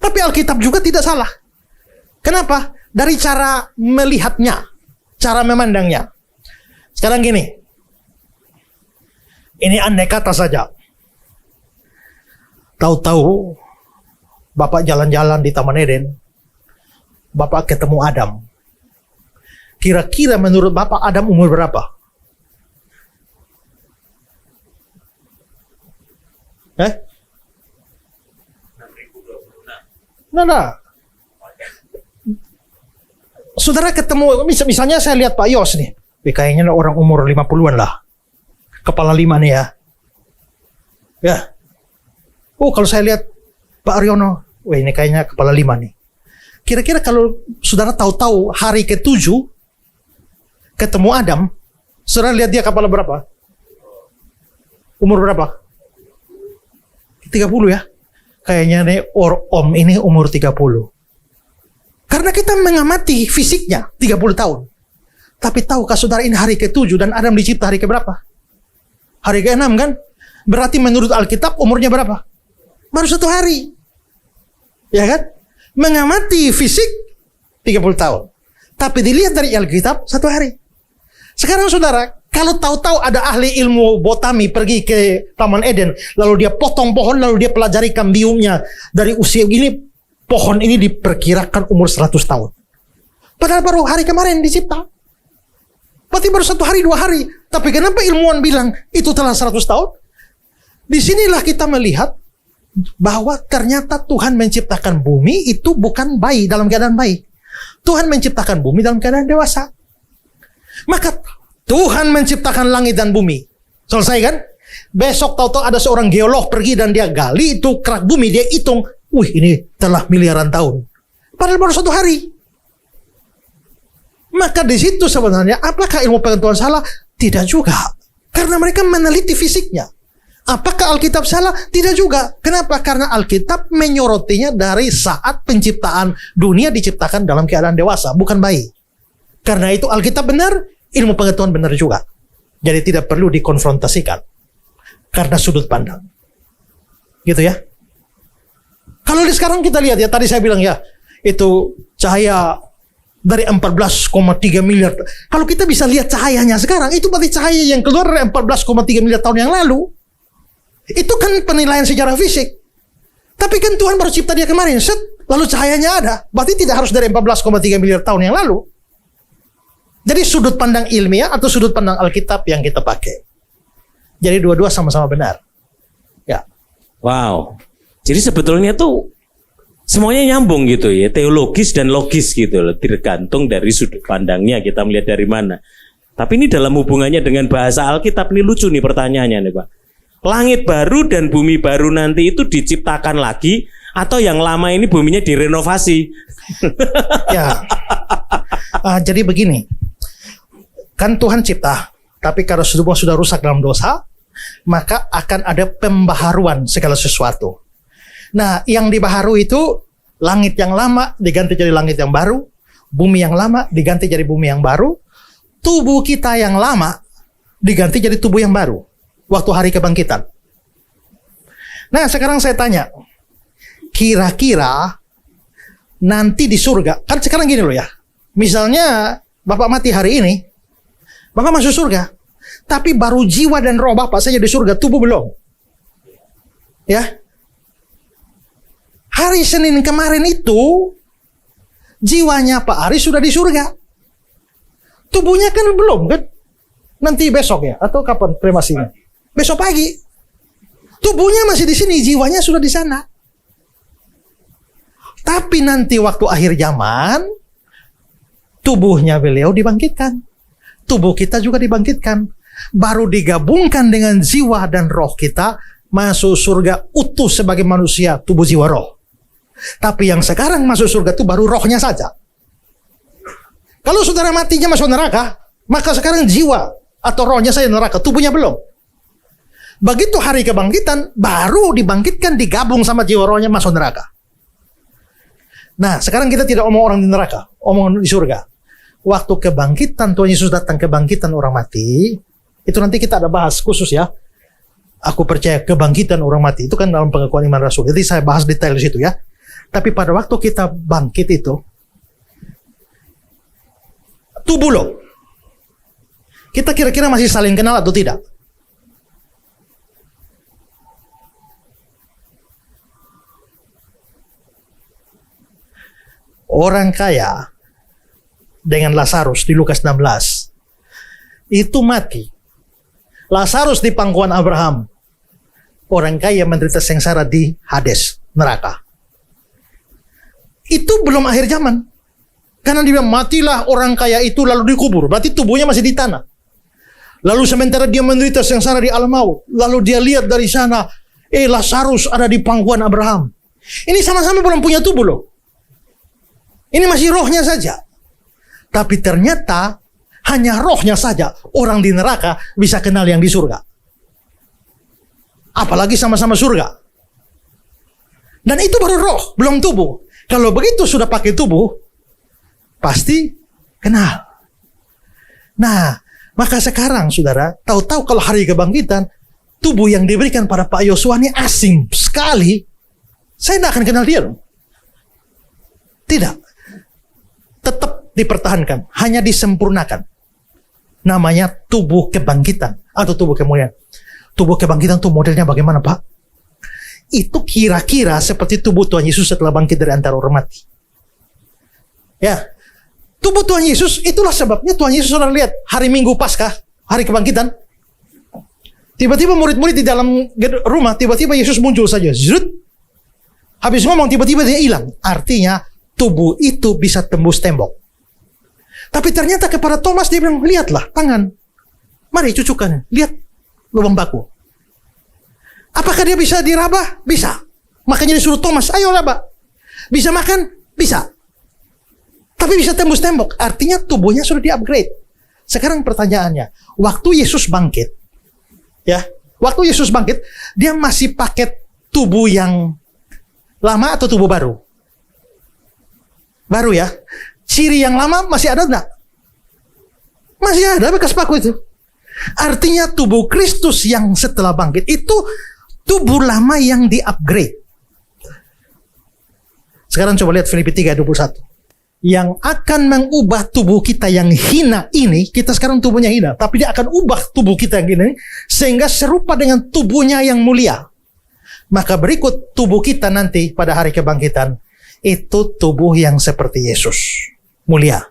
Tapi Alkitab juga tidak salah. Kenapa? Dari cara melihatnya, cara memandangnya. Sekarang gini. Ini andai kata saja. Tahu-tahu Bapak jalan-jalan di Taman Eden, Bapak ketemu Adam. Kira-kira menurut Bapak Adam umur berapa? Nah. Saudara ketemu, misalnya saya lihat Pak Yos nih. Kayaknya orang umur 50-an lah. Kepala 5 nih ya. Ya. Oh, kalau saya lihat Pak Aryono, wah ini kayaknya kepala 5 nih. Kira-kira kalau saudara tahu-tahu hari ke-7 ketemu Adam, saudara lihat dia kepala berapa? Umur berapa? 30 ya. Kayaknya nih Om ini umur 30. Karena kita mengamati fisiknya 30 tahun. Tapi tahukah saudara ini hari ke-7 dan Adam dicipta hari ke-berapa? Hari ke-6 kan? Berarti menurut Alkitab umurnya berapa? Baru 1 hari. Ya kan? Mengamati fisik 30 tahun. Tapi dilihat dari Alkitab 1 hari. Sekarang saudara, kalau tahu-tahu ada ahli ilmu botani pergi ke Taman Eden, lalu dia potong pohon, lalu dia pelajari kambiumnya. Dari usia gini, pohon ini diperkirakan umur 100 tahun. Padahal baru hari kemarin dicipta. Berarti baru 1 hari, 2 hari. Tapi kenapa ilmuwan bilang itu telah 100 tahun? Disinilah kita melihat bahwa ternyata Tuhan menciptakan bumi itu bukan bayi, dalam keadaan bayi. Tuhan menciptakan bumi dalam keadaan dewasa. Maka Tuhan menciptakan langit dan bumi. Selesai kan? Besok tahu-tahu ada seorang geolog pergi dan dia gali itu kerak bumi, dia hitung, wih ini telah miliaran tahun. Padahal baru 1 hari. Maka di situ sebenarnya apakah ilmu pengetahuan salah? Tidak juga. Karena mereka meneliti fisiknya. Apakah Alkitab salah? Tidak juga. Kenapa? Karena Alkitab menyorotinya dari saat penciptaan dunia diciptakan dalam keadaan dewasa, bukan bayi. Karena itu Alkitab benar, ilmu pengetahuan benar juga. Jadi tidak perlu dikonfrontasikan. Karena sudut pandang. Gitu ya. Kalau sekarang kita lihat ya, tadi saya bilang ya, itu cahaya dari 14,3 miliar. Kalau kita bisa lihat cahayanya sekarang, itu berarti cahaya yang keluar dari 14,3 miliar tahun yang lalu. Itu kan penilaian secara fisik. Tapi kan Tuhan baru cipta dia kemarin, set, lalu cahayanya ada. Berarti tidak harus dari 14,3 miliar tahun yang lalu. Jadi sudut pandang ilmiah atau sudut pandang Alkitab yang kita pakai. Jadi dua-dua sama-sama benar. Ya. Wow. Jadi sebetulnya tuh semuanya nyambung gitu ya, teologis dan logis gitu loh, tergantung dari sudut pandangnya kita melihat dari mana. Tapi ini dalam hubungannya dengan bahasa Alkitab, ini lucu nih pertanyaannya nih Pak. Langit baru dan bumi baru nanti itu diciptakan lagi, atau yang lama ini buminya direnovasi? Ya, jadi begini, kan Tuhan cipta, tapi kalau semua sudah rusak dalam dosa, maka akan ada pembaharuan segala sesuatu. Nah, yang dibaharui itu langit yang lama diganti jadi langit yang baru, bumi yang lama diganti jadi bumi yang baru, tubuh kita yang lama diganti jadi tubuh yang baru waktu hari kebangkitan. Nah, sekarang saya tanya, kira-kira nanti di surga, kan sekarang gini loh ya, misalnya Bapak mati hari ini, Bapak masuk surga, tapi baru jiwa dan roh Bapak saja di surga, tubuh belum. Ya, hari Senin kemarin itu jiwanya Pak Ari sudah di surga, tubuhnya kan belum kan? Nanti besok ya, atau kapan kremasinya? Besok pagi. Tubuhnya masih di sini, jiwanya sudah di sana. Tapi nanti waktu akhir zaman, tubuhnya beliau dibangkitkan. Tubuh kita juga dibangkitkan. Baru digabungkan dengan jiwa dan roh kita, masuk surga utuh sebagai manusia, tubuh jiwa roh. Tapi yang sekarang masuk surga itu baru rohnya saja. Kalau saudara matinya masuk neraka, maka sekarang jiwa atau rohnya saya neraka, tubuhnya belum. Begitu hari kebangkitan, baru dibangkitkan, digabung sama jiwa rohnya masuk neraka. Nah, sekarang kita tidak omong orang di neraka, omong di surga. Waktu kebangkitan, Tuhan Yesus datang kebangkitan orang mati, itu nanti kita ada bahas khusus ya. Aku percaya kebangkitan orang mati, itu kan dalam pengakuan iman rasul. Jadi saya bahas detail di situ ya. Tapi pada waktu kita bangkit itu, tubuh loh. Kita kira-kira masih saling kenal atau tidak? Orang kaya dengan Lazarus di Lukas 16 itu mati. Lazarus di pangkuan Abraham. Orang kaya menderita sengsara di Hades, neraka. Itu belum akhir zaman. Karena dia matilah orang kaya itu lalu dikubur. Berarti tubuhnya masih di tanah. Lalu sementara dia menderita sengsara di alam maut, lalu dia lihat dari sana, Lazarus ada di pangkuan Abraham. Ini sama-sama belum punya tubuh loh. Ini masih rohnya saja. Tapi ternyata hanya rohnya saja orang di neraka bisa kenal yang di surga. Apalagi sama-sama surga. Dan itu baru roh, belum tubuh. Kalau begitu sudah pakai tubuh, pasti kenal. Nah, maka sekarang saudara, tahu-tahu kalau hari kebangkitan, tubuh yang diberikan pada Pak Yosua ini asing sekali. Saya tidak akan kenal dia loh. Tidak. Tetap dipertahankan, hanya disempurnakan. Namanya tubuh kebangkitan atau tubuh kemuliaan. Tubuh kebangkitan itu modelnya bagaimana Pak? Itu kira-kira seperti tubuh Tuhan Yesus setelah bangkit dari antara orang mati. Ya, tubuh Tuhan Yesus, itulah sebabnya Tuhan Yesus sudah lihat hari Minggu Paskah, hari kebangkitan. Tiba-tiba murid-murid di dalam rumah, tiba-tiba Yesus muncul saja. Zrut. Habis ngomong, tiba-tiba dia hilang. Artinya, tubuh itu bisa tembus tembok. Tapi ternyata kepada Thomas dia bilang, lihatlah tangan. Mari cucukkan. Lihat lubang baku. Apakah dia bisa diraba? Bisa. Makanya disuruh Thomas, ayo raba. Bisa makan? Bisa. Tapi bisa tembus tembok. Artinya tubuhnya sudah di-upgrade. Sekarang pertanyaannya, waktu Yesus bangkit, ya, waktu Yesus bangkit, dia masih pakai tubuh yang lama atau tubuh baru? Baru ya. Ciri yang lama masih ada enggak? Masih ada bekas paku itu. Artinya tubuh Kristus yang setelah bangkit itu tubuh lama yang di-upgrade. Sekarang coba lihat Filipi 3:21. Yang akan mengubah tubuh kita yang hina ini, kita sekarang tubuhnya hina, tapi dia akan ubah tubuh kita yang hina ini sehingga serupa dengan tubuhnya yang mulia. Maka berikut tubuh kita nanti pada hari kebangkitan, itu tubuh yang seperti Yesus, mulia.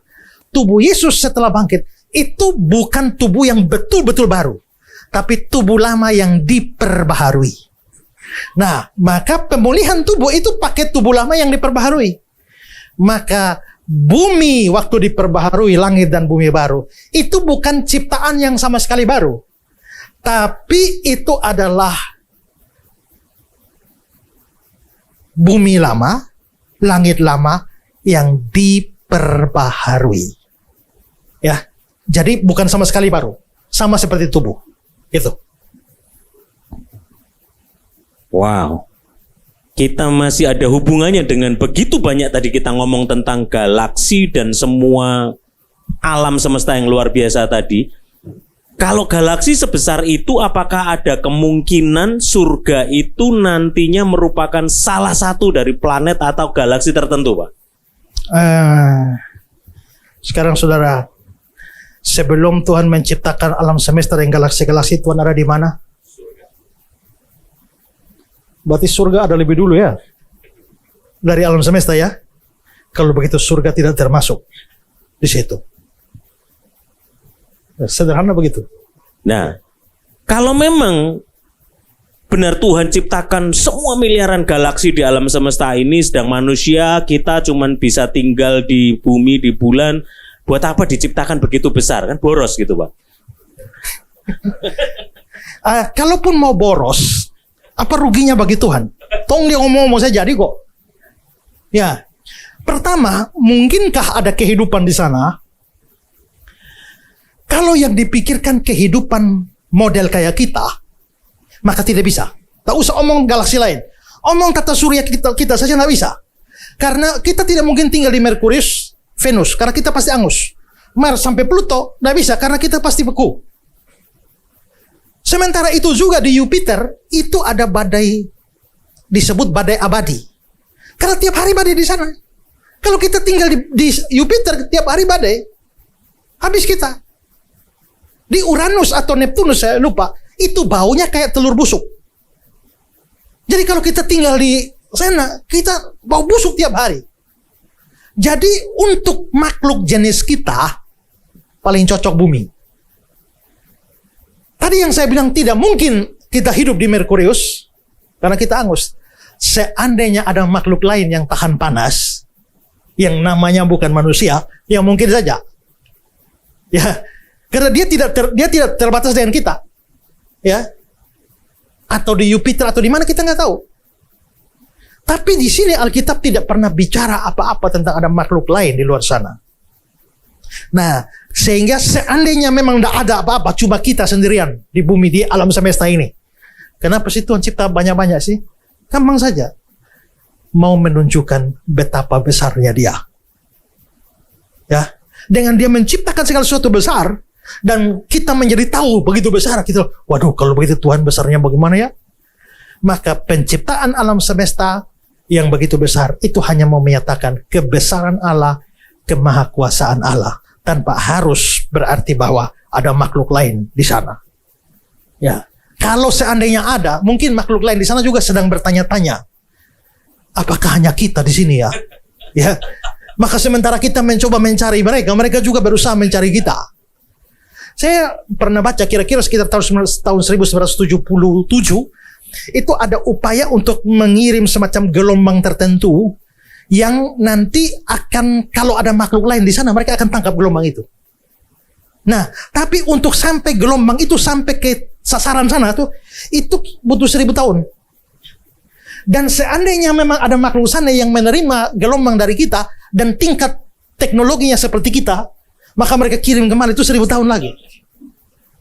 Tubuh Yesus setelah bangkit, itu bukan tubuh yang betul-betul baru, tapi tubuh lama yang diperbaharui. Nah, maka pemulihan tubuh itu pakai tubuh lama yang diperbaharui. Maka bumi waktu diperbaharui, langit dan bumi baru, itu bukan ciptaan yang sama sekali baru. Tapi itu adalah bumi lama, langit lama yang diperbaharui. Ya, jadi bukan sama sekali baru, sama seperti tubuh. Itu. Wow. Kita masih ada hubungannya dengan begitu banyak tadi kita ngomong tentang galaksi dan semua alam semesta yang luar biasa tadi. Kalau galaksi sebesar itu, apakah ada kemungkinan surga itu nantinya merupakan salah satu dari planet atau galaksi tertentu, Pak? Sekarang saudara, sebelum Tuhan menciptakan alam semesta dan galaksi-galaksi, Tuhan ada di mana? Berarti surga ada lebih dulu ya dari alam semesta ya. Kalau begitu surga tidak termasuk di situ. Sederhana begitu. Nah, kalau memang benar Tuhan ciptakan semua miliaran galaksi di alam semesta ini, sedang manusia kita cuman bisa tinggal di bumi, di bulan, buat apa diciptakan begitu besar? Kan boros gitu, Pak. Kalaupun mau boros, apa ruginya bagi Tuhan? Tong dia ngomong saya jadi kok. Ya, pertama, mungkinkah ada kehidupan di sana? Kalau yang dipikirkan kehidupan model kayak kita, maka tidak bisa. Tak usah omong galaksi lain. Omong tata surya kita saja tidak bisa. Karena kita tidak mungkin tinggal di Merkurius, Venus, karena kita pasti angus. Mars sampai Pluto, tidak bisa karena kita pasti beku. Sementara itu juga di Jupiter, itu ada badai, disebut badai abadi. Karena tiap hari badai di sana. Kalau kita tinggal di Jupiter, tiap hari badai, habis kita. Di Uranus atau Neptunus, saya lupa, itu baunya kayak telur busuk. Jadi kalau kita tinggal di sana, kita bau busuk tiap hari. Jadi untuk makhluk jenis kita, paling cocok bumi. Tadi yang saya bilang tidak mungkin kita hidup di Merkurius karena kita angus. Seandainya ada makhluk lain yang tahan panas, yang namanya bukan manusia, ya mungkin saja. Ya, karena dia tidak terbatas dengan kita. Ya. Atau di Jupiter atau di mana kita nggak tahu. Tapi di sini Alkitab tidak pernah bicara apa-apa tentang ada makhluk lain di luar sana. Nah, sehingga seandainya memang tidak ada apa-apa, cuma kita sendirian di bumi, di alam semesta ini. Kenapa sih Tuhan cipta banyak-banyak sih? Gampang saja. Mau menunjukkan betapa besarnya dia. Ya, dengan dia menciptakan segala sesuatu besar, dan kita menjadi tahu begitu besar, kita, waduh kalau begitu Tuhan besarnya bagaimana ya? Maka penciptaan alam semesta yang begitu besar, itu hanya mau menyatakan kebesaran Allah, kemahakuasaan Allah. Tanpa harus berarti bahwa ada makhluk lain di sana. Ya, kalau seandainya ada, mungkin makhluk lain di sana juga sedang bertanya-tanya, apakah hanya kita di sini ya? Ya, maka sementara kita mencoba mencari mereka, mereka juga berusaha mencari kita. Saya pernah baca kira-kira sekitar tahun 1977 itu ada upaya untuk mengirim semacam gelombang tertentu yang nanti akan, kalau ada makhluk lain di sana, mereka akan tangkap gelombang itu. Nah, tapi untuk sampai gelombang itu sampai ke sasaran sana tuh, itu butuh 1000 tahun. Dan seandainya memang ada makhluk sana yang menerima gelombang dari kita dan tingkat teknologinya seperti kita, maka mereka kirim kemana itu 1000 tahun lagi.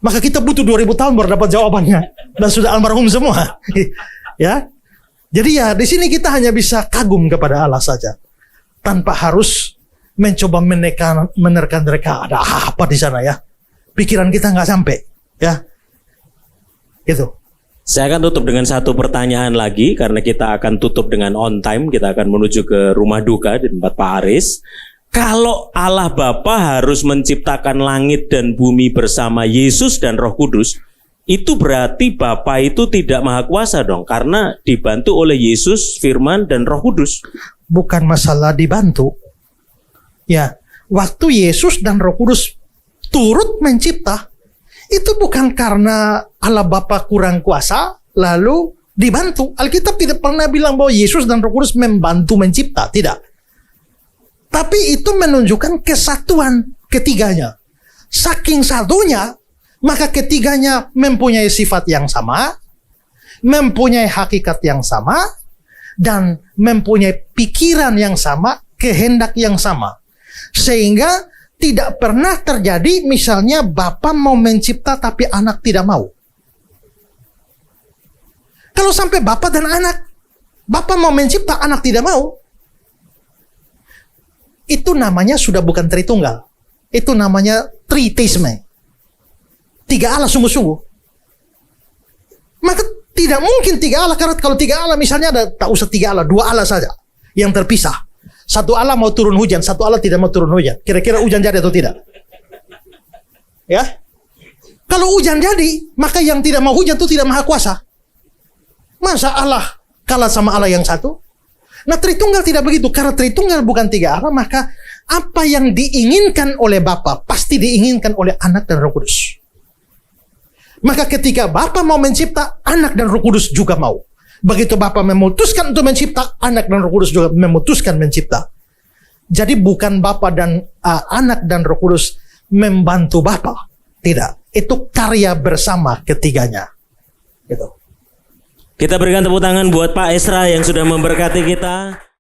Maka kita butuh 2000 tahun baru dapat jawabannya, dan sudah almarhum semua. Ya. Jadi ya di sini kita hanya bisa kagum kepada Allah saja, tanpa harus mencoba menerka ada apa di sana ya. Pikiran kita nggak sampai ya. Itu. Saya akan tutup dengan satu pertanyaan lagi karena kita akan tutup dengan on time. Kita akan menuju ke rumah duka di tempat Pak Aris. Kalau Allah Bapa harus menciptakan langit dan bumi bersama Yesus dan Roh Kudus, itu berarti Bapa itu tidak maha kuasa dong, karena dibantu oleh Yesus, Firman, dan Roh Kudus. Bukan masalah dibantu. Ya, waktu Yesus dan Roh Kudus turut mencipta, itu bukan karena Allah Bapa kurang kuasa, lalu dibantu. Alkitab tidak pernah bilang bahwa Yesus dan Roh Kudus membantu mencipta, tidak. Tapi itu menunjukkan kesatuan ketiganya. Saking satunya, maka ketiganya mempunyai sifat yang sama, mempunyai hakikat yang sama, dan mempunyai pikiran yang sama, kehendak yang sama. Sehingga tidak pernah terjadi misalnya Bapa mau mencipta tapi anak tidak mau. Kalau sampai Bapa dan anak, Bapa mau mencipta, anak tidak mau, itu namanya sudah bukan Tritunggal. Itu namanya Triteisme. Tiga Allah sungguh-sungguh. Maka tidak mungkin tiga Allah, karena kalau tiga Allah misalnya ada, tak usah tiga Allah, dua Allah saja yang terpisah. Satu Allah mau turun hujan, satu Allah tidak mau turun hujan. Kira-kira hujan jadi atau tidak? Ya. Kalau hujan jadi, maka yang tidak mau hujan itu tidak maha kuasa. Masa Allah kalah sama Allah yang satu? Nah, Tritunggal tidak begitu. Karena Tritunggal bukan tiga Allah, maka apa yang diinginkan oleh Bapa pasti diinginkan oleh Anak dan Roh Kudus. Maka ketika Bapa mau mencipta, Anak dan Roh Kudus juga mau. Begitu Bapa memutuskan untuk mencipta, Anak dan Roh Kudus juga memutuskan mencipta. Jadi bukan Bapa dan Anak dan Roh Kudus membantu Bapa. Tidak. Itu karya bersama ketiganya. Gitu. Kita berikan tepuk tangan buat Pak Esra yang sudah memberkati kita.